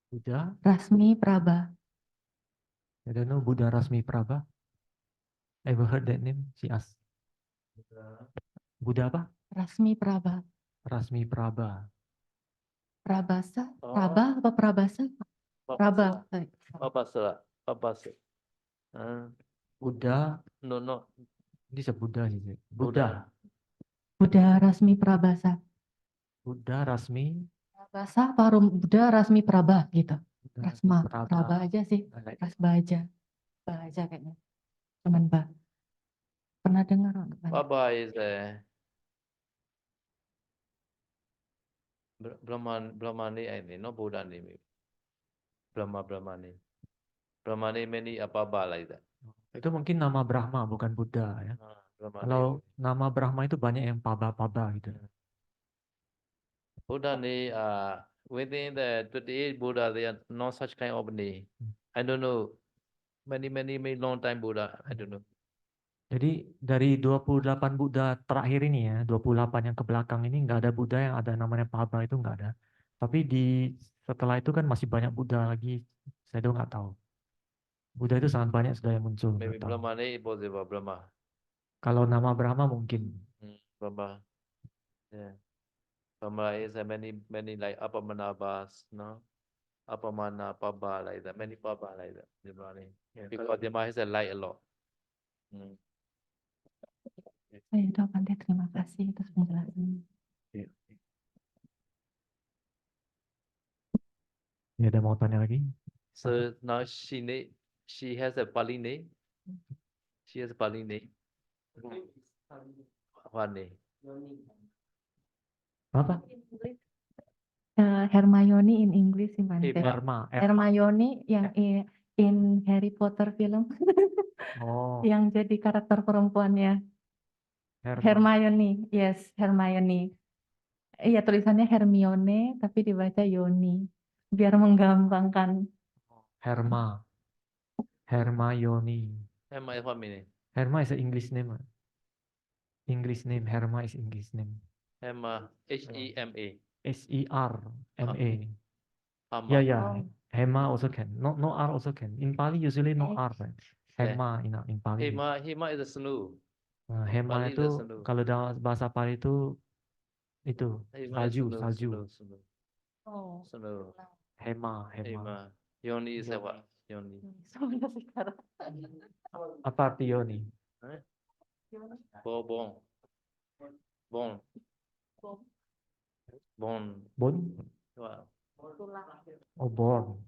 [SPEAKER 3] Buddha?
[SPEAKER 7] Rasmi Praba.
[SPEAKER 3] I don't know Buddha Rasmi Prabha. Ever heard that name? She asked. Buddha apa?
[SPEAKER 7] Rasmi Praba.
[SPEAKER 3] Rasmi Prabha.
[SPEAKER 7] Prabasa?
[SPEAKER 4] Oh.
[SPEAKER 7] Praba apa Prabasa? Praba.
[SPEAKER 4] Papasala.
[SPEAKER 3] Buddha.
[SPEAKER 4] No.
[SPEAKER 3] This is Buddha. Buddha.
[SPEAKER 7] Buddha Rasmi Prabasa.
[SPEAKER 3] Buddha Rasmi.
[SPEAKER 7] Prabasa apa Buddha Rasmi Praba gitu.
[SPEAKER 3] Buddha
[SPEAKER 7] Rasma.
[SPEAKER 3] Prabha.
[SPEAKER 7] Praba aja sih. Rasba aja. Ba aja kayaknya. Cuman ba. Pernah dengar nggak, Bante?
[SPEAKER 4] Baba is Brahmani ini, no Buddha name. Brahmani. Brahmani many Baba like that.
[SPEAKER 3] Itu mungkin nama Brahma bukan Buddha ya.
[SPEAKER 4] Brahmani.
[SPEAKER 3] Kalau nama Brahma itu banyak yang Paba gitu.
[SPEAKER 4] Buddha ni within the 28 Buddha there are no such kind of name. I don't know. Many long time Buddha. I don't know.
[SPEAKER 3] Jadi dari 28 Buddha terakhir ini ya, 28 yang ke belakang ini nggak ada Buddha yang ada namanya Paba, itu nggak ada. Tapi setelah itu kan masih banyak Buddha lagi, saya tuh nggak tahu. Buddha itu sangat banyak sudah yang muncul.
[SPEAKER 4] Maybe
[SPEAKER 3] nggak tahu.
[SPEAKER 4] Brahmani possible Brahma.
[SPEAKER 3] Kalau nama Brahma mungkin.
[SPEAKER 4] Brahma. Yeah. Brahma is many like Apamanabhas, no? Apamana, Paba like that. Many Paba like that. Brahmani.
[SPEAKER 3] Ya,
[SPEAKER 4] Because Brahma has a light a lot.
[SPEAKER 7] Ya udah Bante, terima kasih atas penjelasannya.
[SPEAKER 3] Ini ada mau tanya lagi?
[SPEAKER 4] So now she has a Pali name. She has a Pali name. What name?
[SPEAKER 3] Apa?
[SPEAKER 7] Hermione in English sih Bante.
[SPEAKER 3] Herma.
[SPEAKER 7] Hermione yang in Harry Potter film.
[SPEAKER 3] Oh,
[SPEAKER 7] Yang jadi karakter perempuannya. Hermione, yes, Hermione. Iya, tulisannya Hermione tapi dibaca Yoni. Biar menggampangkan.
[SPEAKER 3] Herma. Hermione.
[SPEAKER 4] Emma is what meaning?
[SPEAKER 3] Herma is an English name. English name. Herma is English name.
[SPEAKER 4] Emma, Hema.
[SPEAKER 3] Serma.
[SPEAKER 4] Hama.
[SPEAKER 3] Yeah. Hema also can. No R also can. In Pali usually no R. Right? Hema in Pali.
[SPEAKER 4] Hema is a snow.
[SPEAKER 3] Hema
[SPEAKER 4] Pali
[SPEAKER 3] itu
[SPEAKER 4] is snow.
[SPEAKER 3] kalau dalam bahasa Pali itu
[SPEAKER 4] Hema is
[SPEAKER 3] salju.
[SPEAKER 4] Snow.
[SPEAKER 7] Oh.
[SPEAKER 4] Snow.
[SPEAKER 3] Hema.
[SPEAKER 4] Hema. Yoni is a what? Yoni.
[SPEAKER 3] Apa arti Yoni?
[SPEAKER 4] Bon.
[SPEAKER 3] Bon?
[SPEAKER 4] Wow.
[SPEAKER 3] Oh, born.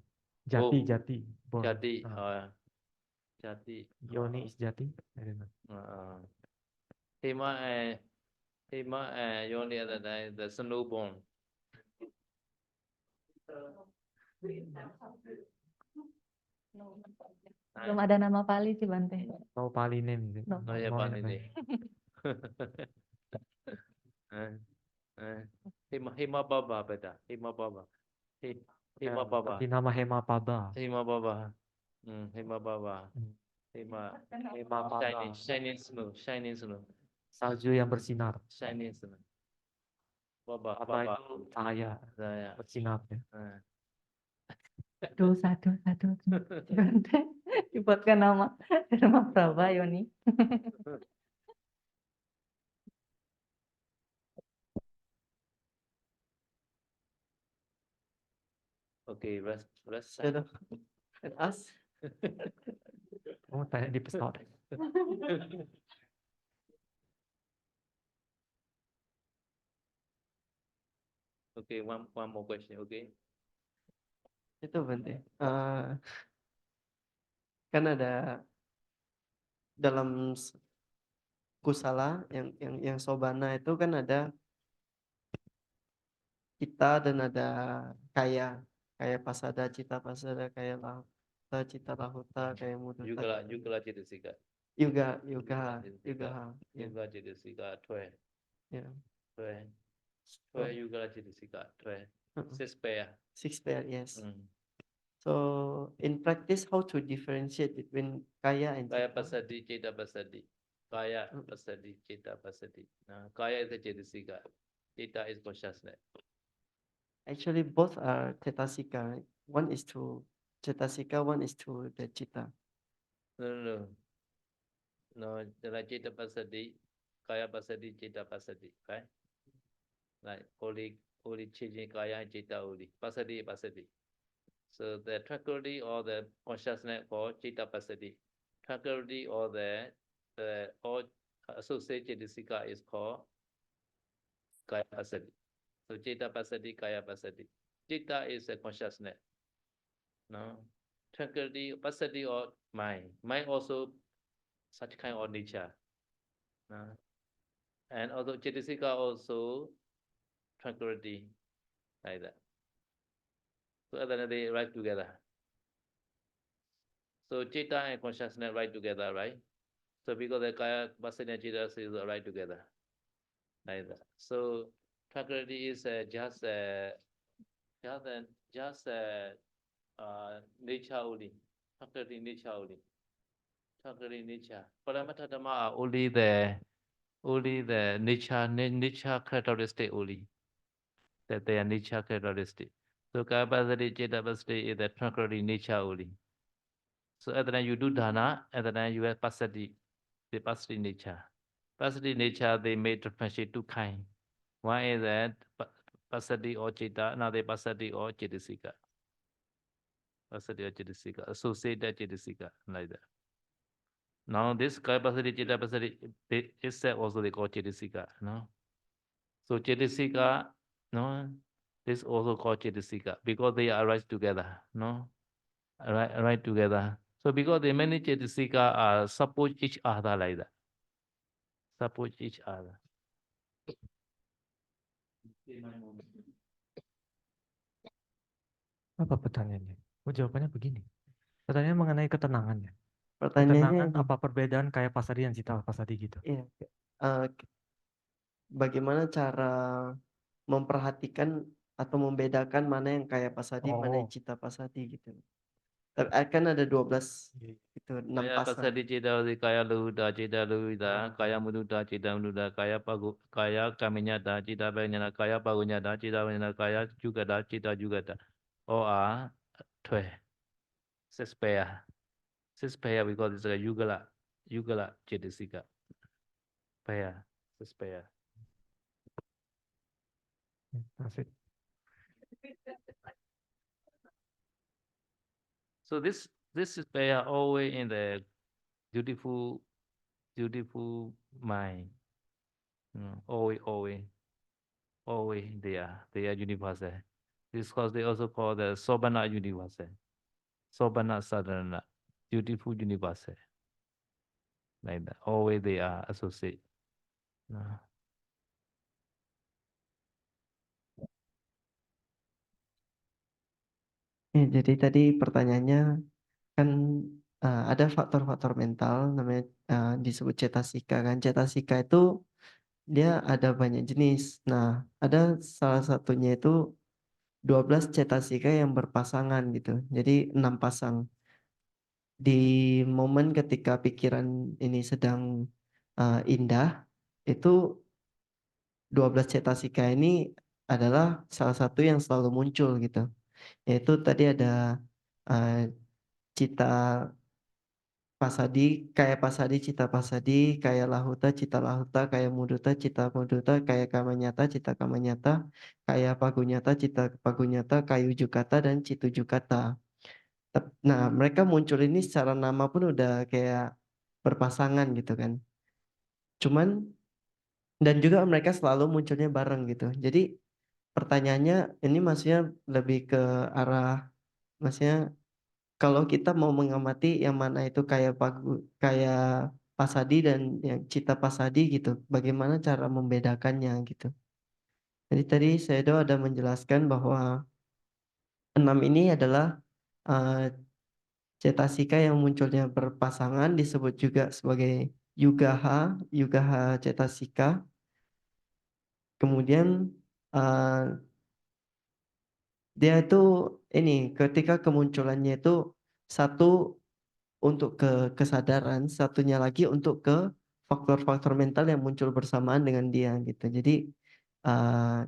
[SPEAKER 3] Jati. Born.
[SPEAKER 4] Jati.
[SPEAKER 3] Ah,
[SPEAKER 4] Jati.
[SPEAKER 3] Yoni is jati. I don't know.
[SPEAKER 4] Hema and Yoni at the time, the snow born.
[SPEAKER 7] Belum ada nama Pali sih Bante.
[SPEAKER 3] No Pali name.
[SPEAKER 7] No.
[SPEAKER 4] No, yeah,
[SPEAKER 3] No
[SPEAKER 4] Pali
[SPEAKER 3] name.
[SPEAKER 4] Hema Baba beta. Hema Baba. Hema Baba.
[SPEAKER 3] Tapi nama Hema Paba.
[SPEAKER 4] Hema Baba. Hema Baba. Hema
[SPEAKER 3] Paba.
[SPEAKER 4] shining snow.
[SPEAKER 3] Salju yang bersinar.
[SPEAKER 4] Shining snow. Baba.
[SPEAKER 3] Apa itu cahaya
[SPEAKER 4] Saya.
[SPEAKER 3] bersinar ya.
[SPEAKER 7] Satu. Bante. Dibuatkan nama Dharma Prabha Yoni.
[SPEAKER 4] Okay, rest.
[SPEAKER 2] Sudah. And us?
[SPEAKER 3] Oh, tanya di pesawat.
[SPEAKER 4] Okay, one more question. Okay.
[SPEAKER 2] Itu Bante. Kan ada dalam kusala yang sobana itu kan ada cita dan ada kaya pasada, cita pasada, kaya lahuta, cita lahuta, kaya mudita.
[SPEAKER 4] Yugala Cetasika.
[SPEAKER 2] Yuga ya.
[SPEAKER 4] Yugala Cetasika 12.
[SPEAKER 2] Ya.
[SPEAKER 4] 12 Yugala Cetasika 12.
[SPEAKER 2] Uh-uh.
[SPEAKER 4] 6 pair.
[SPEAKER 2] 6 pair, yes.
[SPEAKER 4] Mm.
[SPEAKER 2] So in practice, how to differentiate between kaya and
[SPEAKER 4] Kaya
[SPEAKER 2] cita?
[SPEAKER 4] Pasadi, Ceta Pasadi. Kaya Pasadi, Ceta Pasadi. Kaya is the Cetasika. Ceta is consciousness.
[SPEAKER 2] Actually, both are cetasika, right? One is to cetasika, one is to the cita.
[SPEAKER 4] No. Like Ceta Pasadi, Kaya Pasadi, Ceta Pasadi. Right? Like only changing Kaya and Ceta only. Pasadi. So the tranquility or the consciousness for Ceta Pasadi. Tranquility or the or associated Cetasika is called Kaya Pasadi. So Ceta Pasadi, Kaya Pasadi. Cita is a consciousness. No? Tranquility, Pasadi or mind. Mind also such kind of nature. No? And although Cetasika also tranquility, like that. So other than they write together. So Cita and consciousness write together, right? So because the Kaya Pasadi and Cita is right together. Like that. So tranquility is just nature only. Tranquility nature only. Tranquility nature. Paramatha Dhamma are only the nature characteristic only. That they are nature characteristic. So Kapasati, Cetapasati is the tranquility nature only. So at the time you do dana, at the time you have pasati, the pasati nature. Pasati nature they may differentiate two kinds. One is that pasati or cita, another pasati or cetasika. Pasati or cetasika, associated cetasika, like that. Now this capacity, Cetapasati, is also they call cetasika, no? So cetasika, no, this also called cetasika because they arise together, no? Right together. So because the many cetasika are support each other like that. Support each other.
[SPEAKER 3] Apa pertanyaannya? Oh, jawabannya begini. Pertanyaannya mengenai ketenangannya.
[SPEAKER 2] Pertanyaannya
[SPEAKER 3] Ketenangan apa perbedaan kayak pasadi dan cita pasadi gitu?
[SPEAKER 2] iya, bagaimana cara memperhatikan atau membedakan mana yang kaya pasadi, mana yang cita pasadi gitu. Kan ada 12 itu 6
[SPEAKER 4] Kaya
[SPEAKER 2] pasang.
[SPEAKER 4] pasadi cita kaya luhuda, cita luhuda, kaya mududa, cita mududa, kaya kaminyata, cita panyana, kaya pagunyata, cita panyana, kaya jugada, cita jugada. All are 12. 6 pair. 6 pair because it's a yugala cetasika. Pair. 6 pair.
[SPEAKER 3] That's it.
[SPEAKER 4] So this is pair always in the beautiful mind. Always they are universal. This because they also call the Sobana universal. Sobana sadhana, beautiful universal. Like that. Always they are associated.
[SPEAKER 2] Jadi tadi pertanyaannya kan ada faktor-faktor mental namanya disebut cetasika kan. Cetasika itu dia ada banyak jenis. Nah, ada salah satunya itu 12 cetasika yang berpasangan gitu. Jadi 6 pasang. Di momen ketika pikiran ini sedang indah, itu 12 cetasika ini adalah salah satu yang selalu muncul gitu. Yaitu tadi ada cita pasadi, kaya pasadi, cita pasadi, kaya lahuta, cita lahuta, kaya muduta, cita muduta, kaya kamanyata, cita kamanyata, kaya pagunyata, cita pagunyata, kayu jukata, dan citu jukata. Nah, mereka muncul ini secara nama pun udah kayak berpasangan gitu kan. Cuman, dan juga mereka selalu munculnya bareng gitu. Jadi pertanyaannya ini maksudnya lebih ke arah, maksudnya kalau kita mau mengamati yang mana itu kayak pasadi dan yang cita pasadi gitu, bagaimana cara membedakannya gitu. Jadi tadi Sedo ada menjelaskan bahwa 6 ini adalah cetasika yang munculnya berpasangan disebut juga sebagai yugaha cetasika. Kemudian dia itu ini ketika kemunculannya itu satu untuk ke kesadaran, satunya lagi untuk ke faktor-faktor mental yang muncul bersamaan dengan dia gitu. Jadi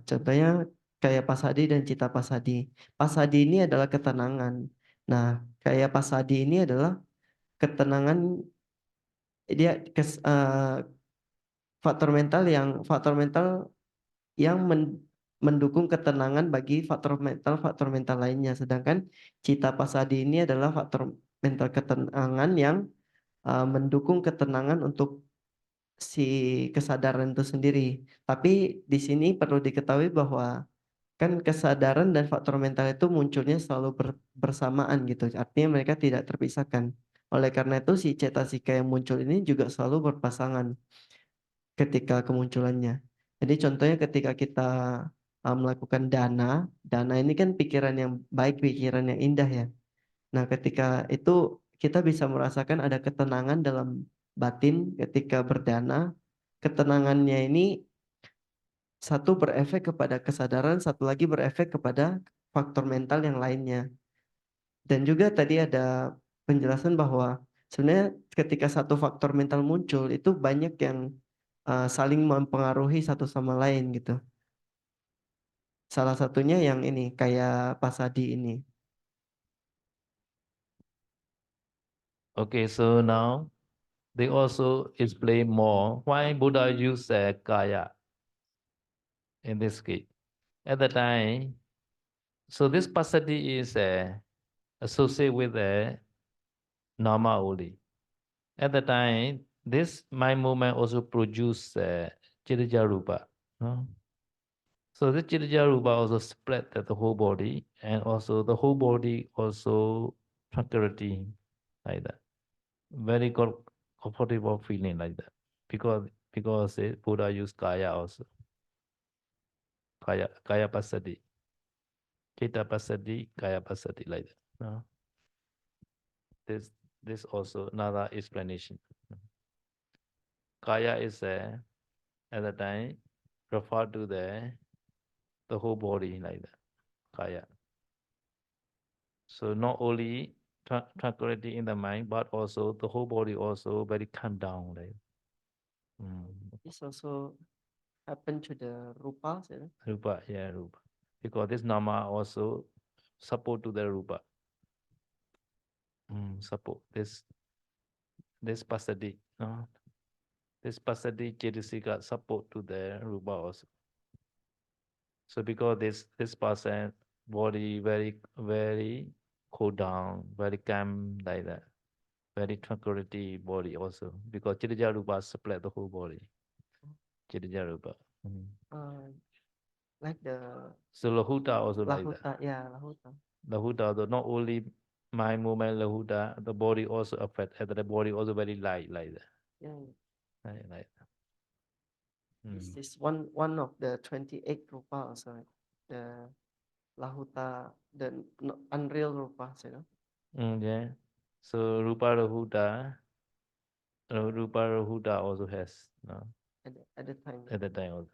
[SPEAKER 2] contohnya kayak pasadi dan cita pasadi. Pasadi ini adalah ketenangan. Nah, kayak pasadi ini adalah ketenangan, dia faktor mental yang mendukung ketenangan bagi faktor mental lainnya. Sedangkan cita pasadi ini adalah faktor mental ketenangan yang mendukung ketenangan untuk si kesadaran itu sendiri. Tapi di sini perlu diketahui bahwa kan kesadaran dan faktor mental itu munculnya selalu bersamaan gitu. Artinya mereka tidak terpisahkan. Oleh karena itu si cetasika yang muncul ini juga selalu berpasangan ketika kemunculannya. Jadi contohnya ketika kita melakukan dana ini kan pikiran yang baik, pikiran yang indah ya. Nah, ketika itu kita bisa merasakan ada ketenangan dalam batin ketika berdana. Ketenangannya ini satu berefek kepada kesadaran, satu lagi berefek kepada faktor mental yang lainnya. Dan juga tadi ada penjelasan bahwa sebenarnya ketika satu faktor mental muncul itu banyak yang saling mempengaruhi satu sama lain gitu. Salah satunya yang ini kayak pasadi ini.
[SPEAKER 4] Okay, so now they also explain more why Buddha used kaya in this case. At the time, so this pasadi is associated with the nama only. At the time, this mind movement also produced Chirija Rupa. No? So this Chirija Rupa also spread the whole body, and also the whole body also tranquility like that. Very comfortable feeling like that. Because Buddha used kaya also. Kaya pasadi. Kita pasadi, kaya pasadi like that. No? This also another explanation. Kaya is at the time referred to the whole body like that. Kaya. So not only tranquility in the mind, but also the whole body also very calm down. Like.
[SPEAKER 2] This also happen to the rupa, sir.
[SPEAKER 4] Rupa, yeah, Rupa. Because this nama also support to the Rupa. Support this pasadi. This pasadi Chetasika support to the Rupa also. So because this person body very cool down, very calm like that, very tranquility body also. Because Chirija Rupa supply the whole body. Chirija Rupa.
[SPEAKER 2] Like the
[SPEAKER 4] So Lahuta also like that.
[SPEAKER 2] lahuta, yeah, lahuta.
[SPEAKER 4] Lahuta, the not only mind movement, Lahuta, the body also affect, and the body also very light like that.
[SPEAKER 2] Yeah.
[SPEAKER 4] Like that.
[SPEAKER 2] This is one of the 28 rupa also. The lahuta, the unreal rupa, you know.
[SPEAKER 4] Yeah. So Rupa Lahuta also has no,
[SPEAKER 2] At the time.
[SPEAKER 4] at the time also.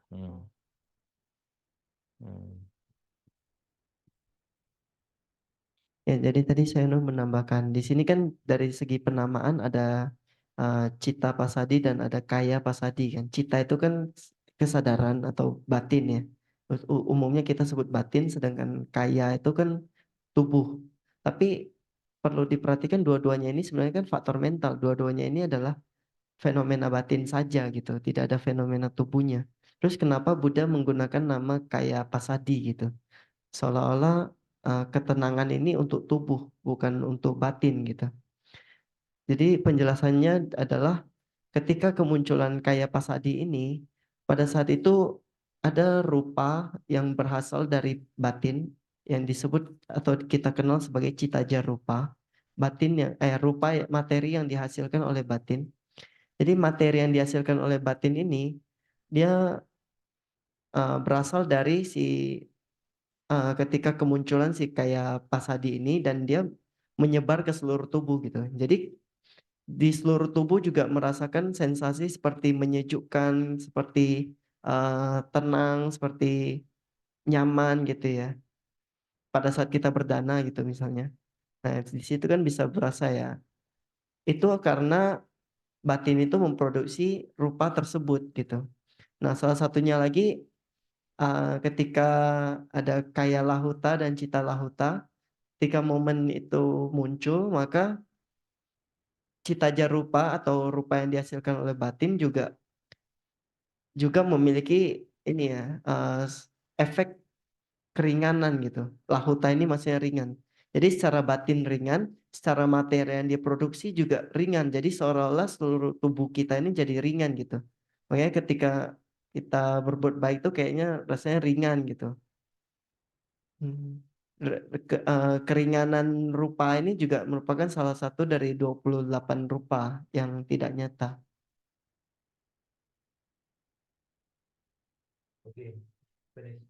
[SPEAKER 2] Ya, jadi tadi saya mau menambahkan di sini kan dari segi penamaan ada cita pasadi dan ada kaya pasadi kan. Cita itu kan kesadaran atau batin ya. Umumnya kita sebut batin, sedangkan kaya itu kan tubuh. Tapi perlu diperhatikan dua-duanya ini sebenarnya kan faktor mental. Dua-duanya ini adalah fenomena batin saja gitu, tidak ada fenomena tubuhnya. Terus kenapa Buddha menggunakan nama kaya pasadi gitu? Seolah-olah ketenangan ini untuk tubuh, bukan untuk batin gitu. Jadi penjelasannya adalah ketika kemunculan kaya pasadi ini, pada saat itu ada rupa yang berasal dari batin yang disebut atau kita kenal sebagai citaja rupa. Batin yang rupa materi yang dihasilkan oleh batin. Jadi materi yang dihasilkan oleh batin ini dia berasal dari ketika kemunculan si kaya pasadi ini dan dia menyebar ke seluruh tubuh gitu. Jadi di seluruh tubuh juga merasakan sensasi seperti menyejukkan, seperti tenang, seperti nyaman gitu ya. Pada saat kita berdana gitu misalnya. Nah, di situ kan bisa berasa ya. Itu karena batin itu memproduksi rupa tersebut gitu. Nah, salah satunya lagi ketika ada kaya lahuta dan cita lahuta, ketika momen itu muncul, maka cita jarupa atau rupa yang dihasilkan oleh batin juga memiliki ini ya efek keringanan gitu. Lahuta ini maksudnya ringan. Jadi secara batin ringan, secara materi yang diproduksi juga ringan. Jadi seolah-olah seluruh tubuh kita ini jadi ringan gitu. Makanya ketika kita berbuat baik itu kayaknya rasanya ringan gitu. Keringanan rupa ini juga merupakan salah satu dari 28 rupa yang tidak nyata.
[SPEAKER 3] Okay, finish.